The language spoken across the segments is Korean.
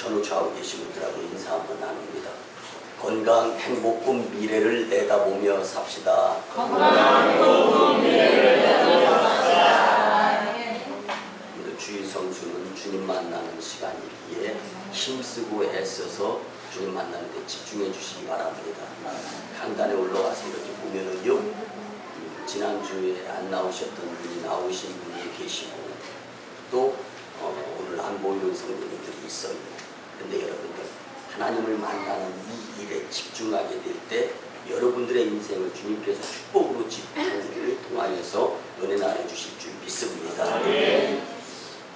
전우차하고 계신 분들하고 인사 한번 나눕니다. 건강, 행복, 꿈, 미래를 내다보며 삽시다. 건강, 행복, 꿈, 미래를 내다보며 삽시다. 주일 성수는 주님 만나는 시간이기에 힘쓰고 애써서 주님 만나는 데 집중해 주시기 바랍니다. 강단에 올라와서 이렇게 보면은요, 지난주에 안 나오셨던 분이 나오신 분이 계시고, 또 오늘 안 보이는 성도님들이 있어요. 근데 여러분들, 하나님을 만나는 이 일에 집중하게 될 때 여러분들의 인생을 주님께서 축복으로 집중을 통하여서 은혜 나눠주실 줄 믿습니다.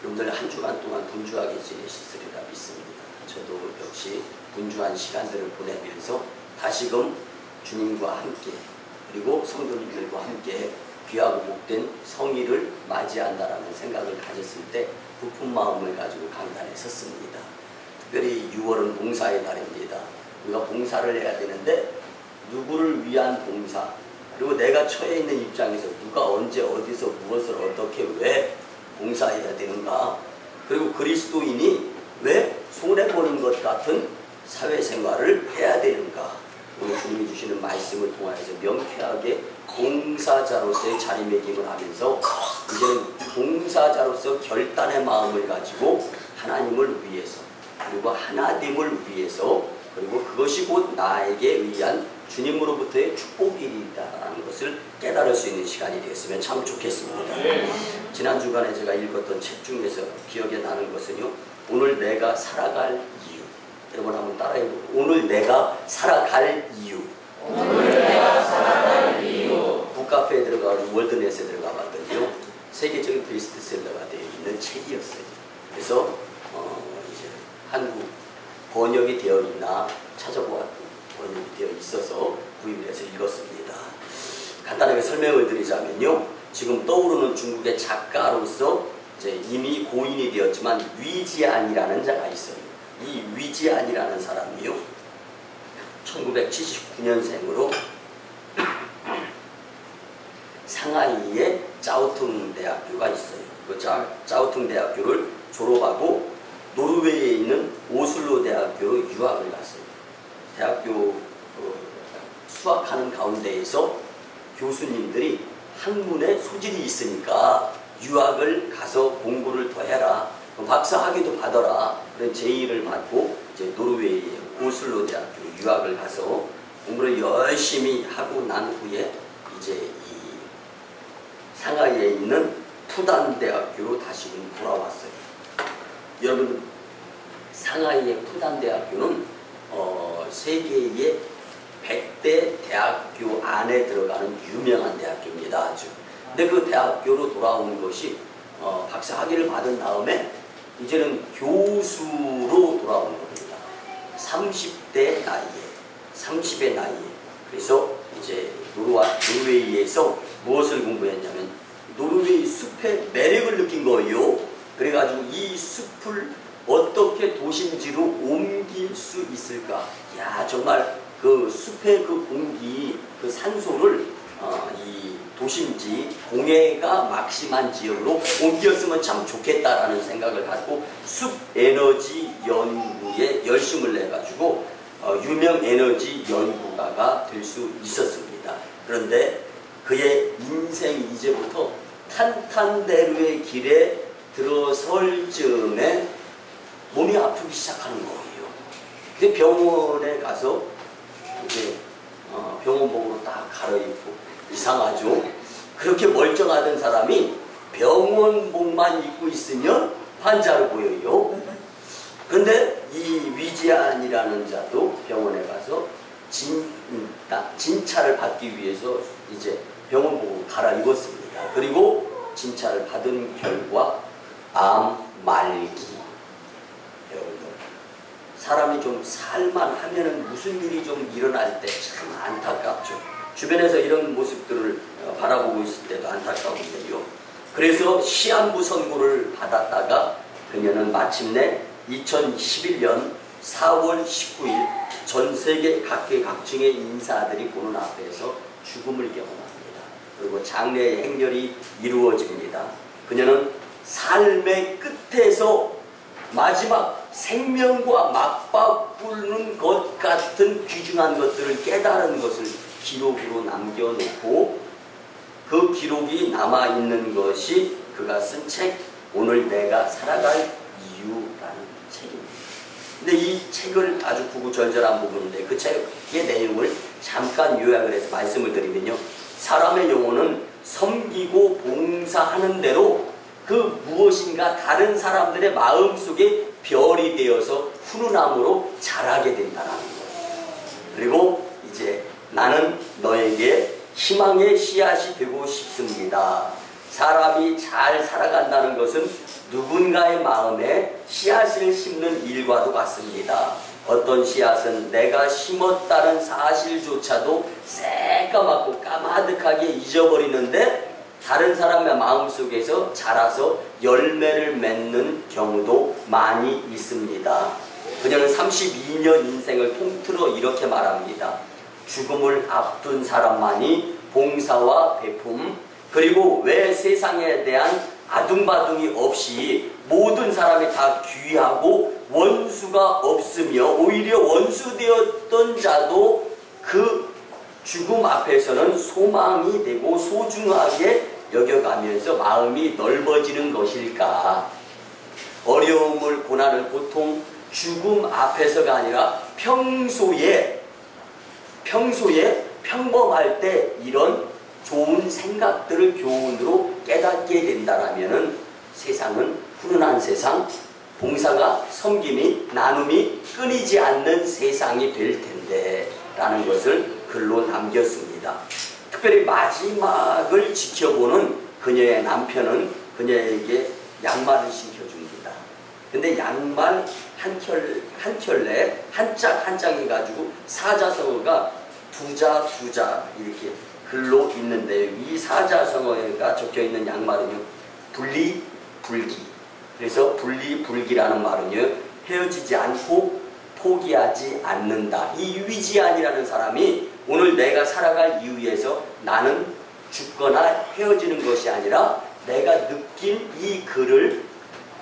여러분들 한 주간 동안 분주하게 지내셨으리라 믿습니다. 저도 역시 분주한 시간들을 보내면서 다시금 주님과 함께, 그리고 성도님들과 함께 귀하고 복된 성의를 맞이한다라는 생각을 가졌을 때 부푼 마음을 가지고 강단에 섰습니다. 특별히 6월은 봉사의 달입니다. 우리가 봉사를 해야 되는데 누구를 위한 봉사, 그리고 내가 처해 있는 입장에서 누가 언제 어디서 무엇을 어떻게 왜 봉사해야 되는가, 그리고 그리스도인이 왜 손해보는 것 같은 사회생활을 해야 되는가, 오늘 주님이 주시는 말씀을 통하여서 명쾌하게 봉사자로서의 자리매김을 하면서 이제는 봉사자로서 결단의 마음을 가지고 하나님을 위해서, 그리고 하나됨을 위해서, 그리고 그것이 곧 나에게 의한 주님으로부터의 축복이다라는 것을 깨달을 수 있는 시간이 되었으면 참 좋겠습니다. 지난 주간에 제가 읽었던 책 중에서 기억에 나는 것은요, 오늘 내가 살아갈 이유. 여러분 한번 따라해보세요. 오늘 내가 살아갈 이유. 오늘 내가 살아갈 이유. 북카페에 들어가고 월드넷에 들어가 봤더니요, 세계적인 베스트셀러가 되어 있는 책이었어요. 그래서 이제 한국 번역이 되어 있나 찾아보았고 번역이 되어 있어서 구입을 해서 읽었습니다. 간단하게 설명을 드리자면요, 지금 떠오르는 중국의 작가로서 이제 이미 고인이 되었지만 위지안이라는 자가 있어요. 이 위지안이라는 사람이요, 1979년생으로 상하이에 짜오퉁 대학교가 있어요. 그 짜오퉁 대학교를 졸업하고 노르웨이에 있는 오슬로 대학교로 유학을 갔어요. 대학교 수학하는 가운데에서 교수님들이 학문에 소질이 있으니까 유학을 가서 공부를 더 해라, 박사학위도 받아라, 그런 제의를 받고 이제 노르웨이의 오슬로 대학교로 유학을 가서 공부를 열심히 하고 난 후에 이제 이 상하이에 있는 푸단 대학교로 다시금 돌아왔어요. 여러분, 상하이의 푸단 대학교는 세계의 100대 대학교 안에 들어가는 유명한 대학교입니다. 아주. 근데 그 대학교로 돌아온 것이 박사 학위를 받은 다음에 이제는 교수로 돌아온 겁니다. 30대 나이에, 30의 나이에. 그래서 이제 노르웨이에서 무엇을 공부했냐면 노르웨이 숲의 매력을 느낀 거예요. 그래가지고 이 숲을 어떻게 도심지로 옮길 수 있을까? 야, 정말 그 숲의 그 공기, 그 산소를 이 도심지, 공해가 막심한 지역으로 옮겼으면 참 좋겠다라는 생각을 갖고 숲 에너지 연구에 열심을 내가지고 유명 에너지 연구가가 될 수 있었습니다. 그런데 그의 인생이 이제부터 탄탄대로의 길에 들어설 즈음에 몸이 아프기 시작하는 거예요. 근데 병원에 가서 이제 병원복으로 딱 갈아입고, 이상하죠? 그렇게 멀쩡하던 사람이 병원복만 입고 있으면 환자로 보여요. 그런데 이 위지안이라는 자도 병원에 가서 진찰을 받기 위해서 이제 병원복으로 갈아입었습니다. 그리고 진찰을 받은 결과 암 말기. 여러분들, 사람이 좀 살만 하면은 무슨 일이 좀 일어날 때 참 안타깝죠. 주변에서 이런 모습들을 바라보고 있을 때도 안타까운데요. 그래서 시한부 선고를 받았다가 그녀는 마침내 2011년 4월 19일 전 세계 각계각층의 인사들이 보는 앞에서 죽음을 경험합니다. 그리고 장례의 행렬이 이루어집니다. 그녀는 삶의 끝에서 마지막 생명과 맞바꾸는 것 같은 귀중한 것들을 깨달은 것을 기록으로 남겨놓고 그 기록이 남아있는 것이 그가 쓴 책 오늘 내가 살아갈 이유라는 책입니다. 근데 이 책을 아주 구구절절한 부분인데 그 책의 내용을 잠깐 요약을 해서 말씀을 드리면요, 사람의 영혼은 섬기고 봉사하는 대로 그 무엇인가 다른 사람들의 마음속에 별이 되어서 훈훈함으로 자라게 된다는 거예요. 그리고 이제 나는 너에게 희망의 씨앗이 되고 싶습니다. 사람이 잘 살아간다는 것은 누군가의 마음에 씨앗을 심는 일과도 같습니다. 어떤 씨앗은 내가 심었다는 사실조차도 새까맣고 까마득하게 잊어버리는데 다른 사람의 마음속에서 자라서 열매를 맺는 경우도 많이 있습니다. 그녀는 32년 인생을 통틀어 이렇게 말합니다. 죽음을 앞둔 사람만이 봉사와 배품, 그리고 왜 세상에 대한 아둥바둥이 없이 모든 사람이 다 귀하고 원수가 없으며 오히려 원수되었던 자도 그 죽음 앞에서는 소망이 되고 소중하게 여겨가면서 마음이 넓어지는 것일까? 어려움을, 고난을, 고통, 죽음 앞에서가 아니라 평소에 평범할 때 이런 좋은 생각들을 교훈으로 깨닫게 된다라면은 세상은 훈훈한 세상, 봉사가, 섬김이, 나눔이 끊이지 않는 세상이 될 텐데 라는 것을 글로 남겼습니다. 특별히 마지막을 지켜보는 그녀의 남편은 그녀에게 양말을 신겨줍니다. 근데 양말 한 켤레 한 짝이 가지고 사자성어가 두자 이렇게 글로 있는데 이 사자성어가 적혀있는 양말은요, 분리불기. 그래서 분리불기라는 말은요, 헤어지지 않고 포기하지 않는다. 이 위지안이라는 사람이 오늘 내가 살아갈 이유에서 나는 죽거나 헤어지는 것이 아니라 내가 느낀 이 글을,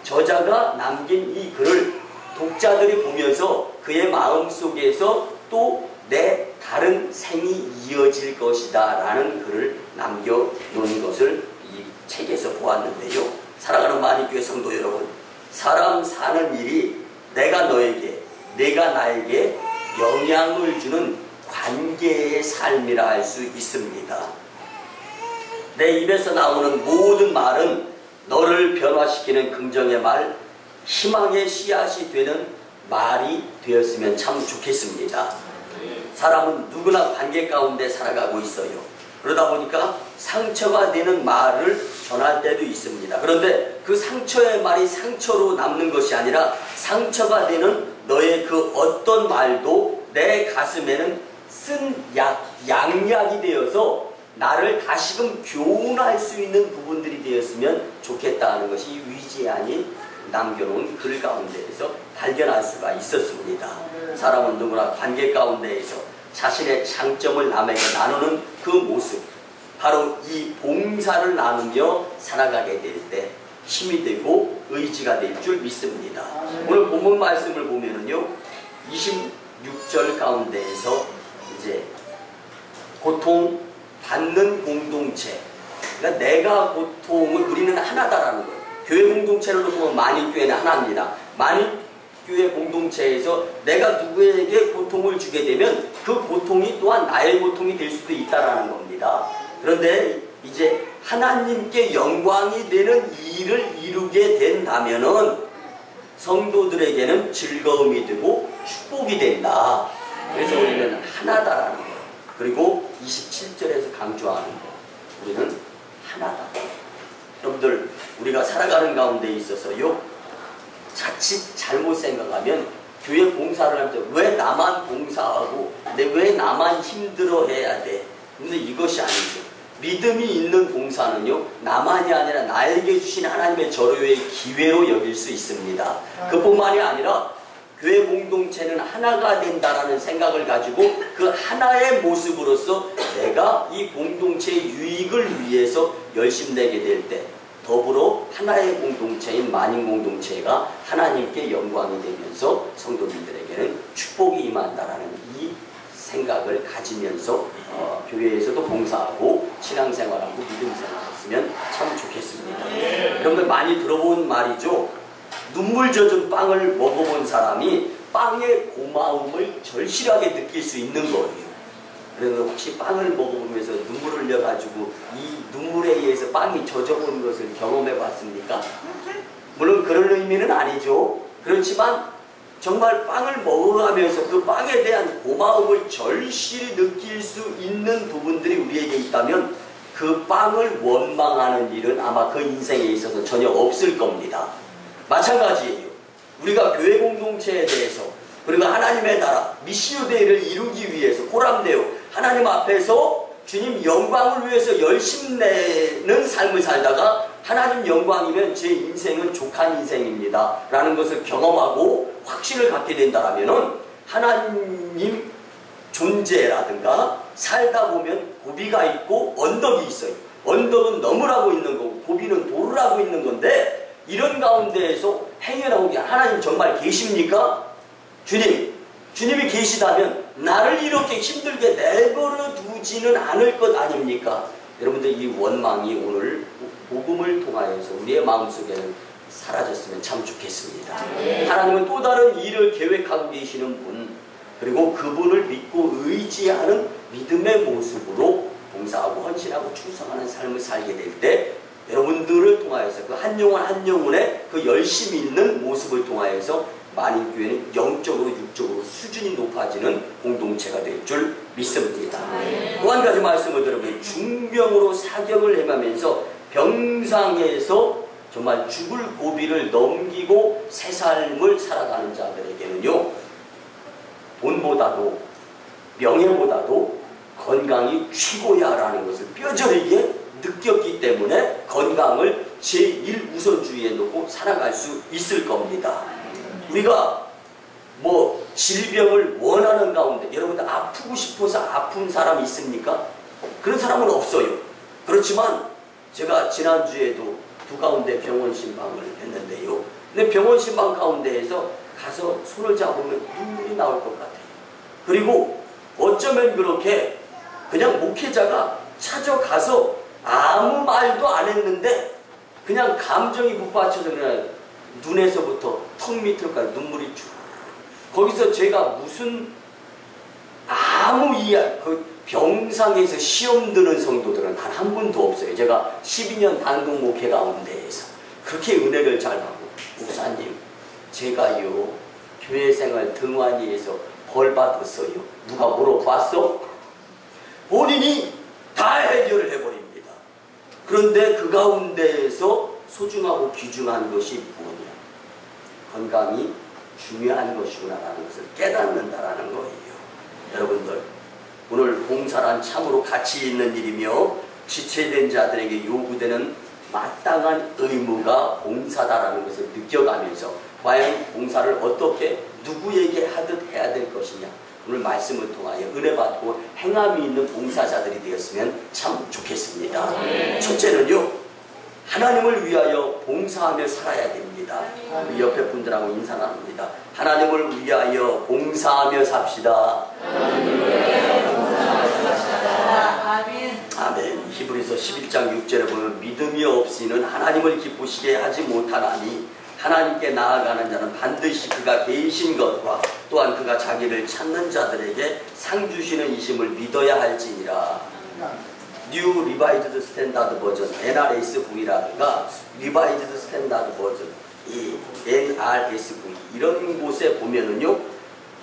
저자가 남긴 이 글을 독자들이 보면서 그의 마음속에서 또 내 다른 생이 이어질 것이다 라는 글을 남겨놓은 것을 이 책에서 보았는데요. 사랑하는 만인교회 성도 여러분, 사람 사는 일이 내가 너에게, 내가 나에게 영향을 주는 관계의 삶이라 할 수 있습니다. 내 입에서 나오는 모든 말은 너를 변화시키는 긍정의 말, 희망의 씨앗이 되는 말이 되었으면 참 좋겠습니다. 사람은 누구나 관계 가운데 살아가고 있어요. 그러다 보니까 상처가 되는 말을 전할 때도 있습니다. 그런데 그 상처의 말이 상처로 남는 것이 아니라 상처가 되는 너의 그 어떤 말도 내 가슴에는 쓴 양약이 되어서 나를 다시금 교훈할 수 있는 부분들이 되었으면 좋겠다 하는 것이 위지안이 남겨놓은 글 가운데에서 발견할 수가 있었습니다. 사람은 누구나 관계 가운데에서 자신의 장점을 남에게 나누는 그 모습, 바로 이 봉사를 나누며 살아가게 될 때 힘이 되고 의지가 될 줄 믿습니다. 오늘 본문 말씀을 보면은요, 26절 가운데에서 이제 고통 받는 공동체, 그러니까 내가 고통을, 우리는 하나다라는 거예요. 교회 공동체를 보면 만인교회는 하나입니다. 만인교회 공동체에서 내가 누구에게 고통을 주게 되면 그 고통이 또한 나의 고통이 될 수도 있다라는 겁니다. 그런데 이제 하나님께 영광이 되는 일을 이루게 된다면은 성도들에게는 즐거움이 되고 축복이 된다. 그래서 우리는 하나다라는 거예요. 그리고 27절에서 강조하는 거, 우리는 하나다. 여러분들, 우리가 살아가는 가운데 있어서요, 자칫 잘못 생각하면 교회 봉사를 할 때 왜 나만 봉사하고 왜 나만 힘들어해야 돼? 근데 이것이 아니죠. 믿음이 있는 봉사는요, 나만이 아니라 나에게 주신 하나님의 절호의 기회로 여길 수 있습니다. 그뿐만이 아니라 교회 공동체는 하나가 된다라는 생각을 가지고 그 하나의 모습으로서 내가 이 공동체의 유익을 위해서 열심내게 될 때, 더불어 하나의 공동체인 만인 공동체가 하나님께 영광이 되면서 성도님들에게는 축복이 임한다라는 이 생각을 가지면서 교회에서도 봉사하고 신앙생활하고 믿음생활했으면 참 좋겠습니다. 여러분들 많이 들어본 말이죠. 눈물 젖은 빵을 먹어본 사람이 빵의 고마움을 절실하게 느낄 수 있는 거예요. 그래서 혹시 빵을 먹어보면서 눈물을 흘려가지고 이 눈물에 의해서 빵이 젖어본 것을 경험해 봤습니까? 물론 그런 의미는 아니죠. 그렇지만 정말 빵을 먹어가면서 그 빵에 대한 고마움을 절실히 느낄 수 있는 부분들이 우리에게 있다면 그 빵을 원망하는 일은 아마 그 인생에 있어서 전혀 없을 겁니다. 마찬가지예요. 우리가 교회 공동체에 대해서 그리고 하나님의 나라 미시오 데이를 이루기 위해서 보람되어 하나님 앞에서 주님 영광을 위해서 열심 내는 삶을 살다가 하나님 영광이면 제 인생은 족한 인생입니다 라는 것을 경험하고 확신을 갖게 된다면 하나님 존재라든가 살다 보면 고비가 있고 언덕이 있어요. 언덕은 넘으라고 있는 거고 고비는 도르라고 있는 건데 이런 가운데에서 행여나오게 하나님 정말 계십니까? 주님이 계시다면 나를 이렇게 힘들게 내버려 두지는 않을 것 아닙니까? 여러분들 이 원망이 오늘 복음을 통하여서 우리의 마음속에는 사라졌으면 참 좋겠습니다. 하나님은 또 다른 일을 계획하고 계시는 분 그리고 그분을 믿고 의지하는 믿음의 모습으로 봉사하고 헌신하고 충성하는 삶을 살게 될 때 여러분들을 통하여서 그 한 영혼 한 영혼의 그 열심히 있는 모습을 통하여서 만인교회는 영적으로 육적으로 수준이 높아지는 공동체가 될 줄 믿습니다. 또 한 가지 말씀을 드려보면 중병으로 사경을 행하면서 병상에서 정말 죽을 고비를 넘기고 새 삶을 살아가는 자들에게는요 돈보다도 명예보다도 건강이 최고야라는 것을 뼈저리게 느꼈기 때문에 건강을 제1우선주의에 놓고 살아갈 수 있을 겁니다. 우리가 뭐 질병을 원하는 가운데 여러분들 아프고 싶어서 아픈 사람이 있습니까? 그런 사람은 없어요. 그렇지만 제가 지난주에도 두 가운데 병원 신방을 했는데요. 근데 병원 신방 가운데에서 가서 손을 잡으면 눈물이 나올 것 같아요. 그리고 어쩌면 그렇게 그냥 목회자가 찾아가서 아무 말도 안 했는데 그냥 감정이 북받쳐서 그냥 눈에서부터 턱 밑으로까지 눈물이 쭉 거기서 제가 무슨 아무 그 병상에서 시험 드는 성도들은 단 한 분도 없어요. 제가 12년 단독 목회 가운데에서 그렇게 은혜를 잘 받고 목사님 제가요 교회생활 등한위에서 벌 받았어요. 누가 물어봤어? 본인이 다 해결을 해버립니다. 그런데 그 가운데에서 소중하고 귀중한 것이 뭐냐? 건강이 중요한 것이구나라는 것을 깨닫는다라는 거예요. 여러분들 오늘 봉사란 참으로 가치 있는 일이며 지체된 자들에게 요구되는 마땅한 의무가 봉사다라는 것을 느껴가면서 과연 봉사를 어떻게 누구에게 하듯 해야 될 것이냐 오늘 말씀을 통하여 은혜 받고 행함이 있는 봉사자들이 되었으면 참 좋겠습니다. 첫째는요 하나님을 위하여 봉사하며 살아야 됩니다. 우리 옆에 분들하고 인사 나눕니다. 하나님을 위하여 봉사하며 삽시다. 아멘. 히브리서 11장 6절에 보면 믿음이 없이는 하나님을 기쁘시게 하지 못하나니 하나님께 나아가는 자는 반드시 그가 계신 것과 또한 그가 자기를 찾는 자들에게 상 주시는 이심을 믿어야 할지니라. 뉴 리바이즈드 스탠다드 버전 NRSV라든가 리바이즈드 스탠다드 버전 이 NRSV 이런 곳에 보면은요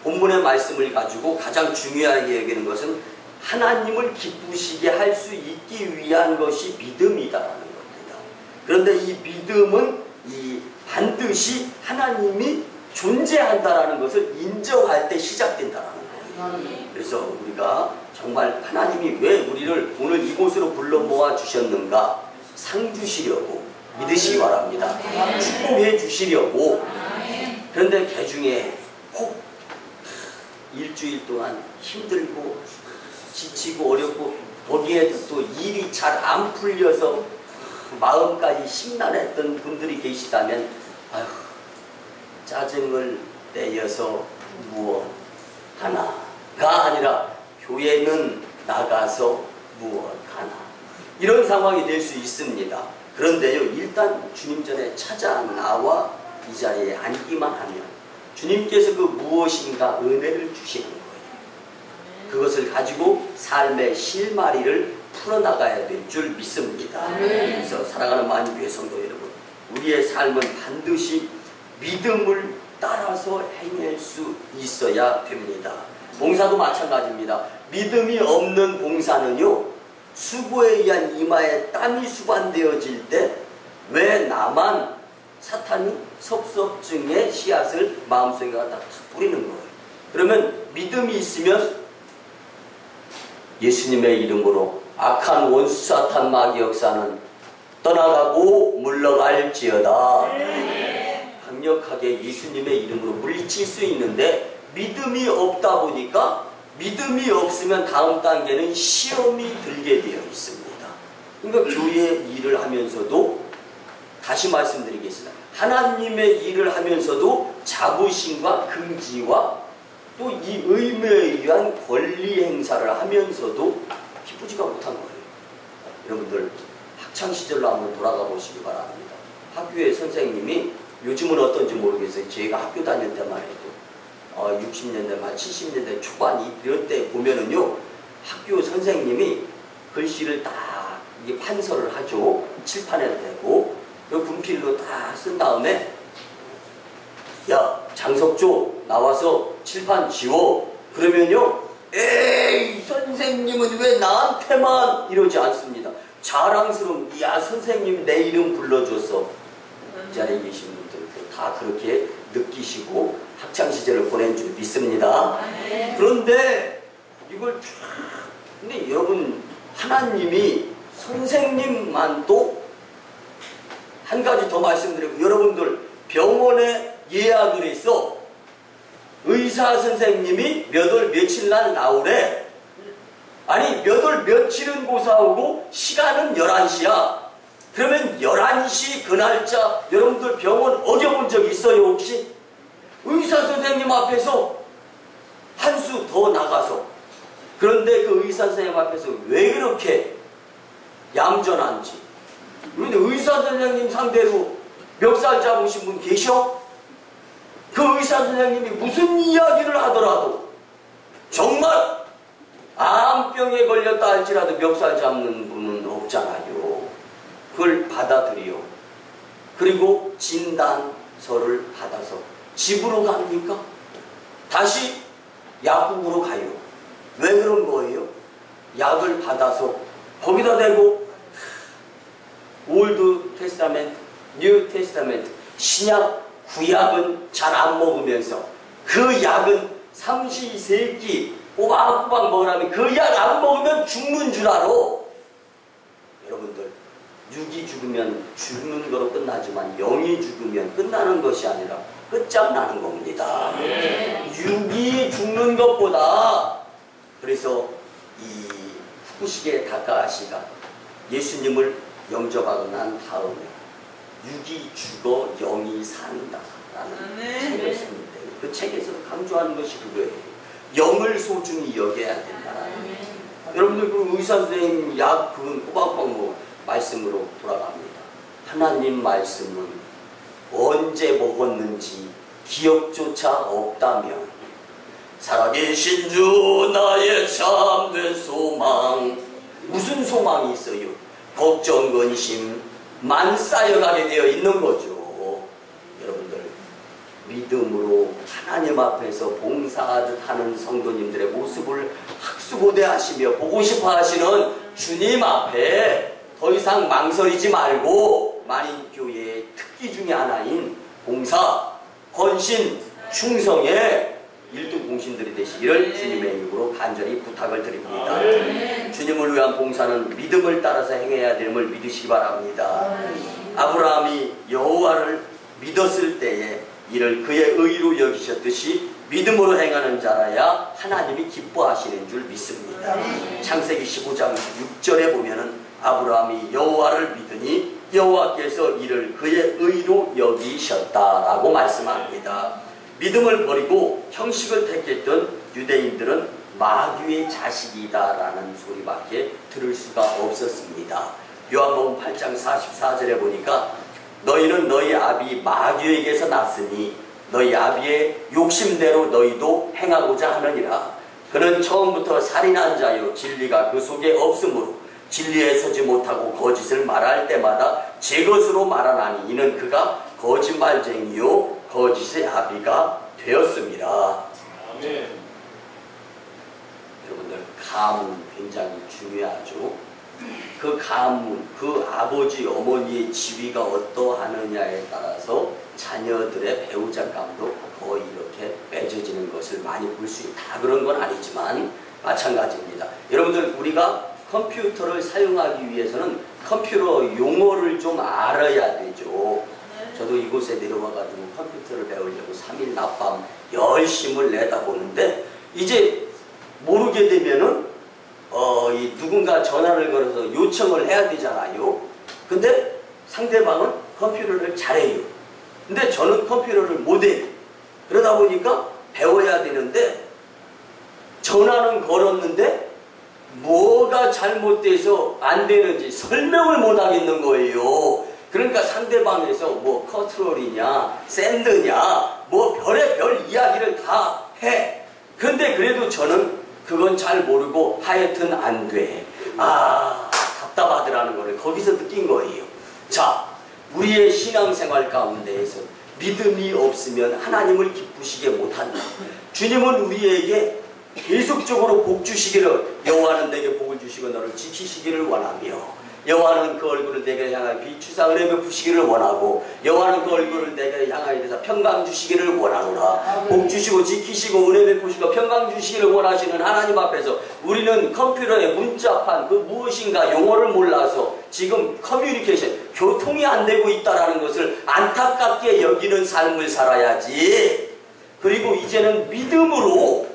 본문의 말씀을 가지고 가장 중요하게 여기는 것은 하나님을 기쁘시게 할 수 있기 위한 것이 믿음이다라는 겁니다. 그런데 이 믿음은 반드시 하나님이 존재한다라는 것을 인정할 때 시작된다라는 거예요. 그래서 우리가 정말 하나님이 왜 우리를 오늘 이곳으로 불러 모아 주셨는가 상 주시려고 믿으시기 바랍니다. 축복해 주시려고. 그런데 그 중에 혹 일주일 동안 힘들고 지치고 어렵고 거기에도 또 일이 잘 안 풀려서 마음까지 심란했던 분들이 계시다면 아휴 짜증을 내어서 무엇하나가 아니라 교회는 나가서 무엇하나 이런 상황이 될 수 있습니다. 그런데요 일단 주님 전에 찾아 나와 이 자리에 앉기만 하면 주님께서 그 무엇인가 은혜를 주시는 거예요. 그것을 가지고 삶의 실마리를 풀어나가야 될 줄 믿습니다. 그래서 사랑하는 만유교회 성도 여러분, 우리의 삶은 반드시 믿음을 따라서 행할 수 있어야 됩니다. 봉사도 마찬가지입니다. 믿음이 없는 봉사는요, 수고에 의한 이마에 땀이 수반되어질 때 왜 나만 사탄이 섭섭증의 씨앗을 마음속에 갖다 뿌리는 거예요. 그러면 믿음이 있으면 예수님의 이름으로 악한 원수 사탄 마귀 역사는 떠나가고 물러갈지어다. 강력하게 예수님의 이름으로 물리칠 수 있는데 믿음이 없다 보니까 믿음이 없으면 다음 단계는 시험이 들게 되어 있습니다. 그러니까 교회 일을 하면서도 다시 말씀드리겠습니다. 하나님의 일을 하면서도 자부심과 긍지와 또 이 의무에 의한 권리 행사를 하면서도 기쁘지가 못한 거예요. 여러분들 학창시절로 한번 돌아가 보시기 바랍니다. 학교의 선생님이 요즘은 어떤지 모르겠어요. 제가 학교 다닐 때만 해도 60년대 말 70년대 초반 이런 때 보면은요 학교 선생님이 글씨를 딱 이게 판서를 하죠. 칠판에 대고 그 분필로 다 쓴 다음에 야 장석조 나와서 칠판 지워. 그러면요 에이 선생님은 왜 나한테만 이러지 않습니다. 자랑스러운 야 선생님 내 이름 불러줘서 이 자리에 계신 분들도 다 그렇게 느끼시고 학창시절을 보낸 줄 믿습니다. 그런데 이걸 근데 여러분 하나님이 선생님만도 한 가지 더 말씀드리고 여러분들 병원에 예약을 해서 의사 선생님이 몇 월 며칠 날 나오래. 아니 몇 월 며칠은 고사하고 시간은 11시야. 그러면 11시 그 날짜 여러분들 병원 어겨본 적 있어요 혹시? 의사 선생님 앞에서 한 수 더 나가서. 그런데 그 의사 선생님 앞에서 왜 그렇게 얌전한지. 그런데 의사 선생님 상대로 멱살 잡으신 분 계셔? 그 의사 선생님이 무슨 이야기를 하더라도 정말 암병에 걸렸다 할지라도 멱살 잡는 분은 없잖아요. 그걸 받아들여. 그리고 진단서를 받아서 집으로 갑니까? 다시 약국으로 가요. 왜 그런 거예요? 약을 받아서 거기다 대고 올드 테스타멘트, 뉴 테스타멘트, 신약, 구약은 잘 안 먹으면서 그 약은 삼시세끼 꼬박꼬박 먹으라면 그 약 안 먹으면 죽는 줄 알아. 여러분들 육이 죽으면 죽는 거로 끝나지만 영이 죽으면 끝나는 것이 아니라 끝장나는 겁니다. 육이 죽는 것보다 그래서 이 후쿠시게 다카하시가 예수님을 영접하고 난 다음에 육이 죽어 영이 산다라는 책을 씁니다. 그 책에서 강조하는 것이 그거예요. 영을 소중히 여겨야 된다라는 거예요. 여러분들 그 의사 선생님 약 그건 꼬박꼬박 뭐 말씀으로 돌아갑니다. 하나님 말씀은 언제 먹었는지 기억조차 없다면 살아계신 주 나의 참된 소망. 무슨 소망이 있어요? 걱정, 근심만 쌓여가게 되어 있는 거죠. 여러분들 믿음으로 하나님 앞에서 봉사하듯 하는 성도님들의 모습을 학수고대하시며 보고 싶어 하시는 주님 앞에 더 이상 망설이지 말고 만인교회의 특기 중에 하나인 봉사, 헌신, 충성의 1등 공신들이 되시기를 주님의 이름으로 간절히 부탁을 드립니다. 주님을 위한 봉사는 믿음을 따라서 행해야 됨을 믿으시기 바랍니다. 아브라함이 여호와를 믿었을 때에 이를 그의 의로 여기셨듯이 믿음으로 행하는 자라야 하나님이 기뻐하시는 줄 믿습니다. 창세기 15장 6절에 보면은 아브라함이 여호와를 믿으니 여호와께서 이를 그의 의로 여기셨다라고 말씀합니다. 믿음을 버리고 형식을 택했던 유대인들은 마귀의 자식이다라는 소리밖에 들을 수가 없었습니다. 요한복음 8장 44절에 보니까 너희는 너희 아비 마귀에게서 났으니 너희 아비의 욕심대로 너희도 행하고자 하느니라. 그는 처음부터 살인한 자요 진리가 그 속에 없으므로 진리에 서지 못하고 거짓을 말할 때마다 제 것으로 말하나니 이는 그가 거짓말쟁이요 거짓의 아비가 되었습니다. 아멘. 여러분들 가문 굉장히 중요하죠. 그 가문, 그 아버지 어머니의 지위가 어떠하느냐에 따라서 자녀들의 배우자감도 거의 이렇게 맺어지는 것을 많이 볼 수 있다. 다 그런 건 아니지만 마찬가지입니다. 여러분들 우리가 컴퓨터를 사용하기 위해서는 컴퓨터 용어를 좀 알아야 되죠. 저도 이곳에 내려와가지고 컴퓨터를 배우려고 3일 낮밤 열심을 내다보는데 이제 모르게 되면은 누군가 전화를 걸어서 요청을 해야 되잖아요. 근데 상대방은 컴퓨터를 잘해요. 근데 저는 컴퓨터를 못해요. 그러다 보니까 배워야 되는데 전화는 걸었는데 뭐가 잘못돼서 안 되는지 설명을 못 하겠는 거예요. 그러니까 상대방에서 뭐 컨트롤이냐 샌드냐 뭐 별의별 이야기를 다 해. 근데 그래도 저는 그건 잘 모르고 하여튼 안 돼. 아, 답답하더라는 거를 거기서 느낀 거예요. 자, 우리의 신앙생활 가운데에서 믿음이 없으면 하나님을 기쁘시게 못한다. 주님은 우리에게 계속적으로 복 주시기를, 여호와는 내게 복을 주시고 너를 지키시기를 원하며, 여호와는 그 얼굴을 내게 향하여 비추사 은혜 베푸시기를 원하고, 여호와는 그 얼굴을 내게 향하여 대사 평강 주시기를 원하노라. 복 주시고 지키시고 은혜 베푸시고 평강 주시기를 원하시는 하나님 앞에서 우리는 컴퓨터의 문자판 그 무엇인가 용어를 몰라서 지금 커뮤니케이션, 교통이 안 되고 있다는 것을 안타깝게 여기는 삶을 살아야지. 그리고 이제는 믿음으로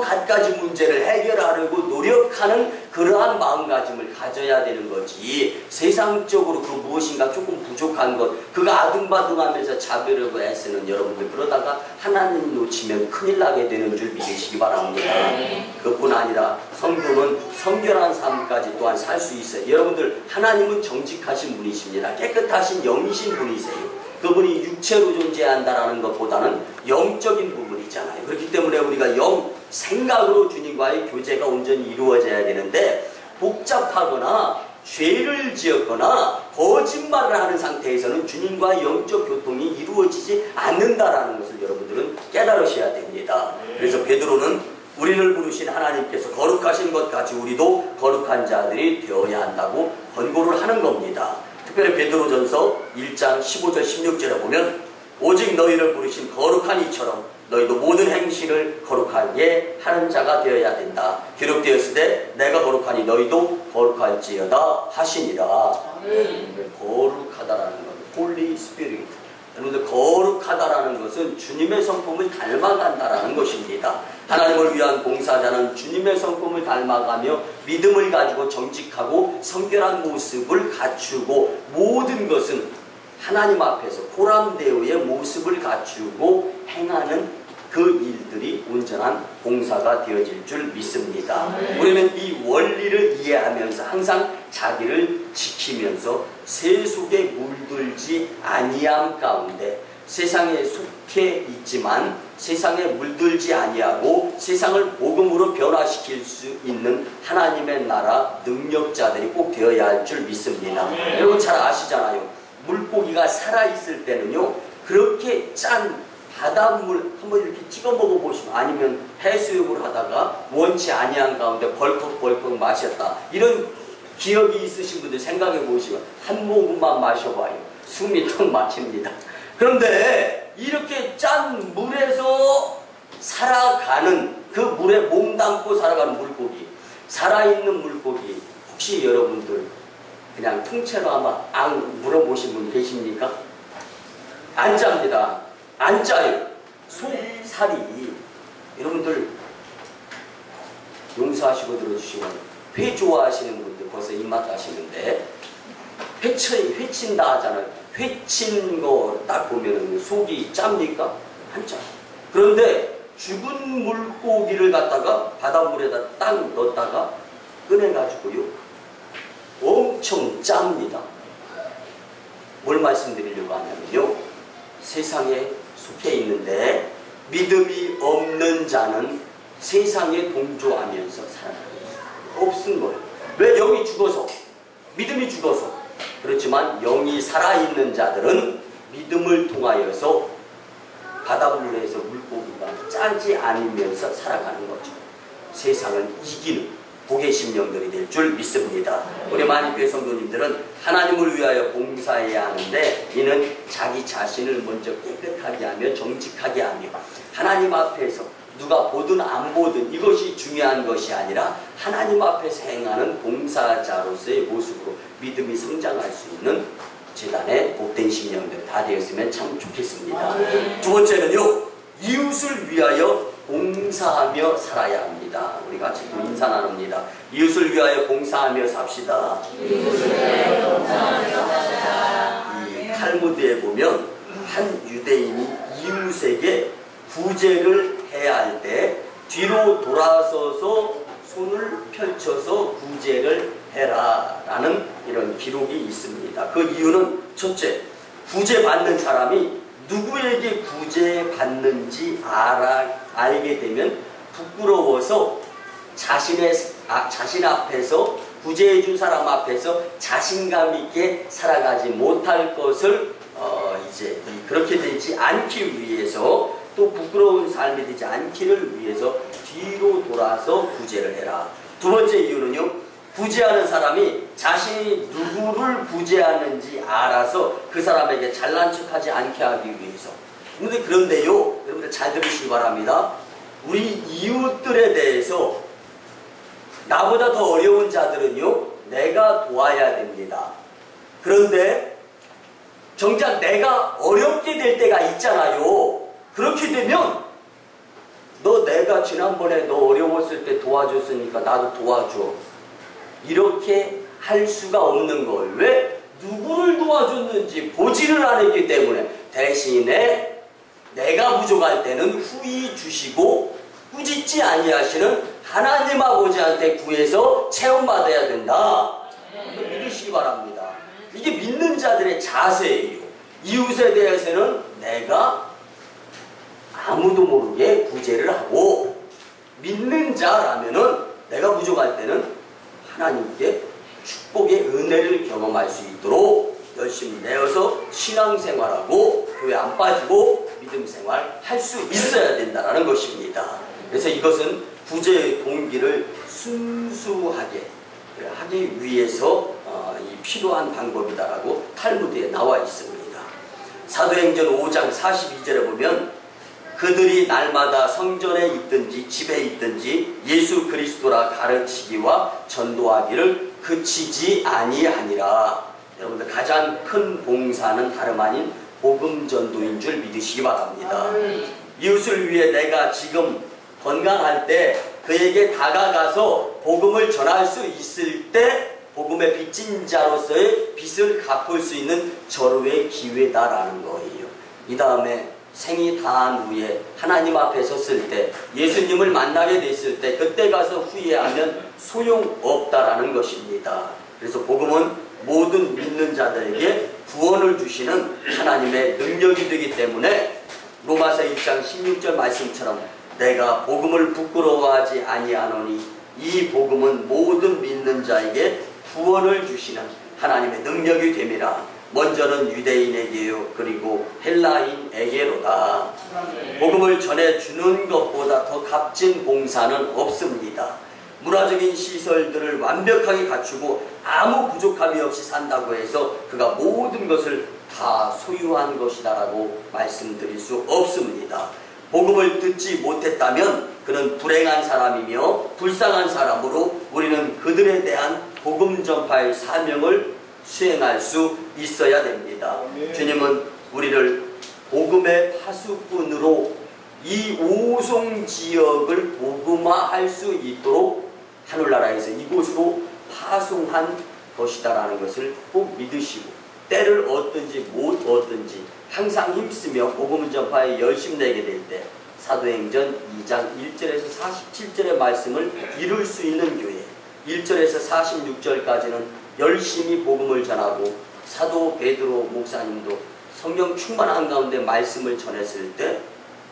갖가지 문제를 해결하려고 노력하는 그러한 마음가짐을 가져야 되는 거지. 세상적으로 그 무엇인가 조금 부족한 것, 그거 아둥바둥하면서 잡으려고 애쓰는 여러분들, 그러다가 하나님 놓치면 큰일 나게 되는 줄 믿으시기 바랍니다. 그뿐 아니라 성도는 성결한 삶까지 또한 살 수 있어요. 여러분들, 하나님은 정직하신 분이십니다. 깨끗하신 영이신 분이세요. 그분이 육체로 존재한다라는 것보다는 영적인 부분이잖아요. 그렇기 때문에 우리가 영 생각으로 주님과의 교제가 온전히 이루어져야 되는데, 복잡하거나 죄를 지었거나 거짓말을 하는 상태에서는 주님과의 영적 교통이 이루어지지 않는다라는 것을 여러분들은 깨달으셔야 됩니다. 그래서 베드로는 우리를 부르신 하나님께서 거룩하신 것 같이 우리도 거룩한 자들이 되어야 한다고 권고를 하는 겁니다. 특별히 베드로전서 1장 15절 16절에 보면 오직 너희를 부르신 거룩한 이처럼 너희도 모든 행실을 거룩하게 하는 자가 되어야 된다. 기록되었을 때 내가 거룩하니 너희도 거룩할지어다 하시니라. 거룩하다라는 것, Holy Spirit. 여러분들, 거룩하다라는 것은 주님의 성품을 닮아간다라는 것입니다. 하나님을 위한 봉사자는 주님의 성품을 닮아가며 믿음을 가지고 정직하고 성결한 모습을 갖추고, 모든 것은 하나님 앞에서 고람대오의 모습을 갖추고 행하는 그 일들이 온전한 봉사가 되어질 줄 믿습니다. 우리는 이 원리를 이해하면서 항상 자기를 지키면서 세속에 물들지 아니함 가운데, 세상에 속해 있지만 세상에 물들지 아니하고 세상을 복음으로 변화시킬 수 있는 하나님의 나라 능력자들이 꼭 되어야 할 줄 믿습니다. 여러분 잘 아시잖아요. 물고기가 살아있을 때는요, 그렇게 짠 바닷물 한번 이렇게 찍어 먹어보시면, 아니면 해수욕을 하다가 원치 아니한 가운데 벌컥벌컥 마셨다, 이런 기억이 있으신 분들 생각해 보시면 한 모금만 마셔봐요. 숨이 턱 막힙니다. 그런데 이렇게 짠 물에서 살아가는, 그 물에 몸담고 살아가는 물고기, 살아있는 물고기, 혹시 여러분들 그냥 통째로 한번 물어보신 분 계십니까? 안 짭니다. 안 짜요. 속, 살이. 여러분들 용서하시고 들어주시면, 회 좋아하시는 분들 벌써 입맛 나시는데, 회친다 하잖아요. 회친 거 딱 보면은 속이 짭니까? 안 짜. 그런데 죽은 물고기를 갖다가 바닷물에다 딱 넣었다가 꺼내가지고요, 엄청 짭니다. 뭘 말씀드리려고 하냐면요, 세상에 속해 있는데 믿음이 없는 자는 세상에 동조하면서 살아가요. 없은 거예요. 왜? 영이 죽어서, 믿음이 죽어서. 그렇지만 영이 살아있는 자들은 믿음을 통하여서 바닷물에서 물고기가 짜지 않으면서 살아가는 거죠. 세상을 이기는 복의 심령들이 될 줄 믿습니다. 우리 만인교회 성도님들은 하나님을 위하여 봉사해야 하는데, 이는 자기 자신을 먼저 깨끗하게 하며 정직하게 하며 하나님 앞에서 누가 보든 안 보든 이것이 중요한 것이 아니라 하나님 앞에서 행하는 봉사자로서의 모습으로 믿음이 성장할 수 있는 재단의 복된 심령들 다 되었으면 참 좋겠습니다. 두 번째는요, 이웃을 위하여 봉사하며 살아야 합니다. 우리 같이 또 인사 나눕니다. 이웃을 위하여 봉사하며 삽시다. 이 탈무드에 보면 한 유대인이 이웃에게 구제를 해야 할 때 뒤로 돌아서서 손을 펼쳐서 구제를 해라 라는 이런 기록이 있습니다. 그 이유는 첫째, 구제받는 사람이 누구에게 구제받는지 알게 되면 부끄러워서 자신 앞에서, 구제해 준 사람 앞에서 자신감 있게 살아가지 못할 것을 이제 그렇게 되지 않기 위해서, 또 부끄러운 삶이 되지 않기를 위해서 뒤로 돌아서 구제를 해라. 두 번째 이유는요, 구제하는 사람이 자신이 누구를 구제하는지 알아서 그 사람에게 잘난 척하지 않게 하기 위해서. 그런데요, 여러분들 잘 들으시기 바랍니다. 우리 이웃들에 대해서 나보다 더 어려운 자들은요, 내가 도와야 됩니다. 그런데 정작 내가 어렵게 될 때가 있잖아요. 그렇게 되면 내가 지난번에 너 어려웠을 때 도와줬으니까 나도 도와줘, 이렇게 할 수가 없는 거예요. 왜? 누구를 도와줬는지 보지를 않았기 때문에. 대신에 내가 부족할 때는 후히 주시고 꾸짖지 아니하시는 하나님 아버지한테 구해서 체험받아야 된다. 믿으시기 바랍니다. 이게 믿는 자들의 자세예요. 이웃에 대해서는 내가 아무도 모르게 구제를 하고, 믿는 자라면은 내가 부족할 때는 하나님께 축복의 은혜를 경험할 수 있도록 열심히 내어서 신앙생활하고 교회 안 빠지고 믿음생활 할 수 있어야 된다는 것입니다. 그래서 이것은 구제의 동기를 순수하게 하기 위해서 필요한 방법이다라고 탈무드에 나와 있습니다. 사도행전 5장 42절에 보면 그들이 날마다 성전에 있든지 집에 있든지 예수 그리스도라 가르치기와 전도하기를 그치지 아니하니라. 여러분들 가장 큰 봉사는 다름 아닌 복음 전도인 줄 믿으시기 바랍니다. 이웃을 위해 내가 지금 건강할 때 그에게 다가가서 복음을 전할 수 있을 때 복음의 빚진 자로서의 빚을 갚을 수 있는 절호의 기회다라는 거예요. 이 다음에 생이 다한 후에 하나님 앞에 섰을 때, 예수님을 만나게 됐을 때 그때 가서 후회하면 소용없다라는 것입니다. 그래서 복음은 모든 믿는 자들에게 구원을 주시는 하나님의 능력이 되기 때문에 로마서 1장 16절 말씀처럼 내가 복음을 부끄러워하지 아니하노니 이 복음은 모든 믿는 자에게 구원을 주시는 하나님의 능력이 됨이라. 먼저는 유대인에게요, 그리고 헬라인에게로다. 복음을 전해주는 것보다 더 값진 봉사는 없습니다. 문화적인 시설들을 완벽하게 갖추고 아무 부족함이 없이 산다고 해서 그가 모든 것을 다 소유한 것이다라고 말씀드릴 수 없습니다. 복음을 듣지 못했다면 그는 불행한 사람이며 불쌍한 사람으로 우리는 그들에 대한 복음 전파의 사명을 수행할 수 있어야 됩니다. 주님은 우리를 복음의 파수꾼으로 이 오송 지역을 복음화할 수 있도록 하늘나라에서 이곳으로 파송한 것이다라는 것을 꼭 믿으시고 때를 얻든지 못 얻든지 항상 힘쓰며 복음 전파에 열심 내게 될 때 사도행전 2장 1절에서 47절의 말씀을 이룰 수 있는 교회, 1절에서 46절까지는 열심히 복음을 전하고 사도 베드로 목사님도 성령 충만한 가운데 말씀을 전했을 때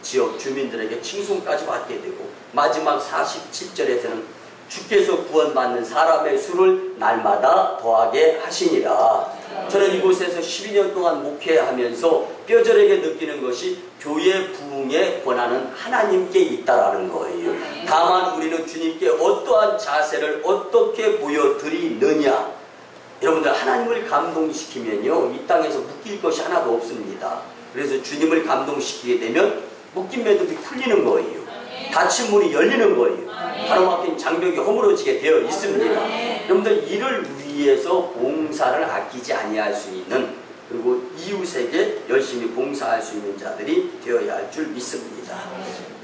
지역 주민들에게 칭송까지 받게 되고 마지막 47절에서는 주께서 구원받는 사람의 수를 날마다 더하게 하시니라. 저는 이곳에서 12년 동안 목회하면서 뼈저리게 느끼는 것이 교회 부흥의 권한은 하나님께 있다라는 거예요. 다만 우리는 주님께 어떠한 자세를 어떻게 보여드리느냐. 여러분들 하나님을 감동시키면요 이 땅에서 묶일 것이 하나도 없습니다. 그래서 주님을 감동시키게 되면 묶인 매듭이 풀리는 거예요. 닫힌 문이 열리는 거예요. 가로막힌 장벽이 허물어지게 되어 있습니다. 여러분들 이를 위해서 봉사를 아끼지 아니할 수 있는, 그리고 이웃에게 열심히 봉사할 수 있는 자들이 되어야 할 줄 믿습니다.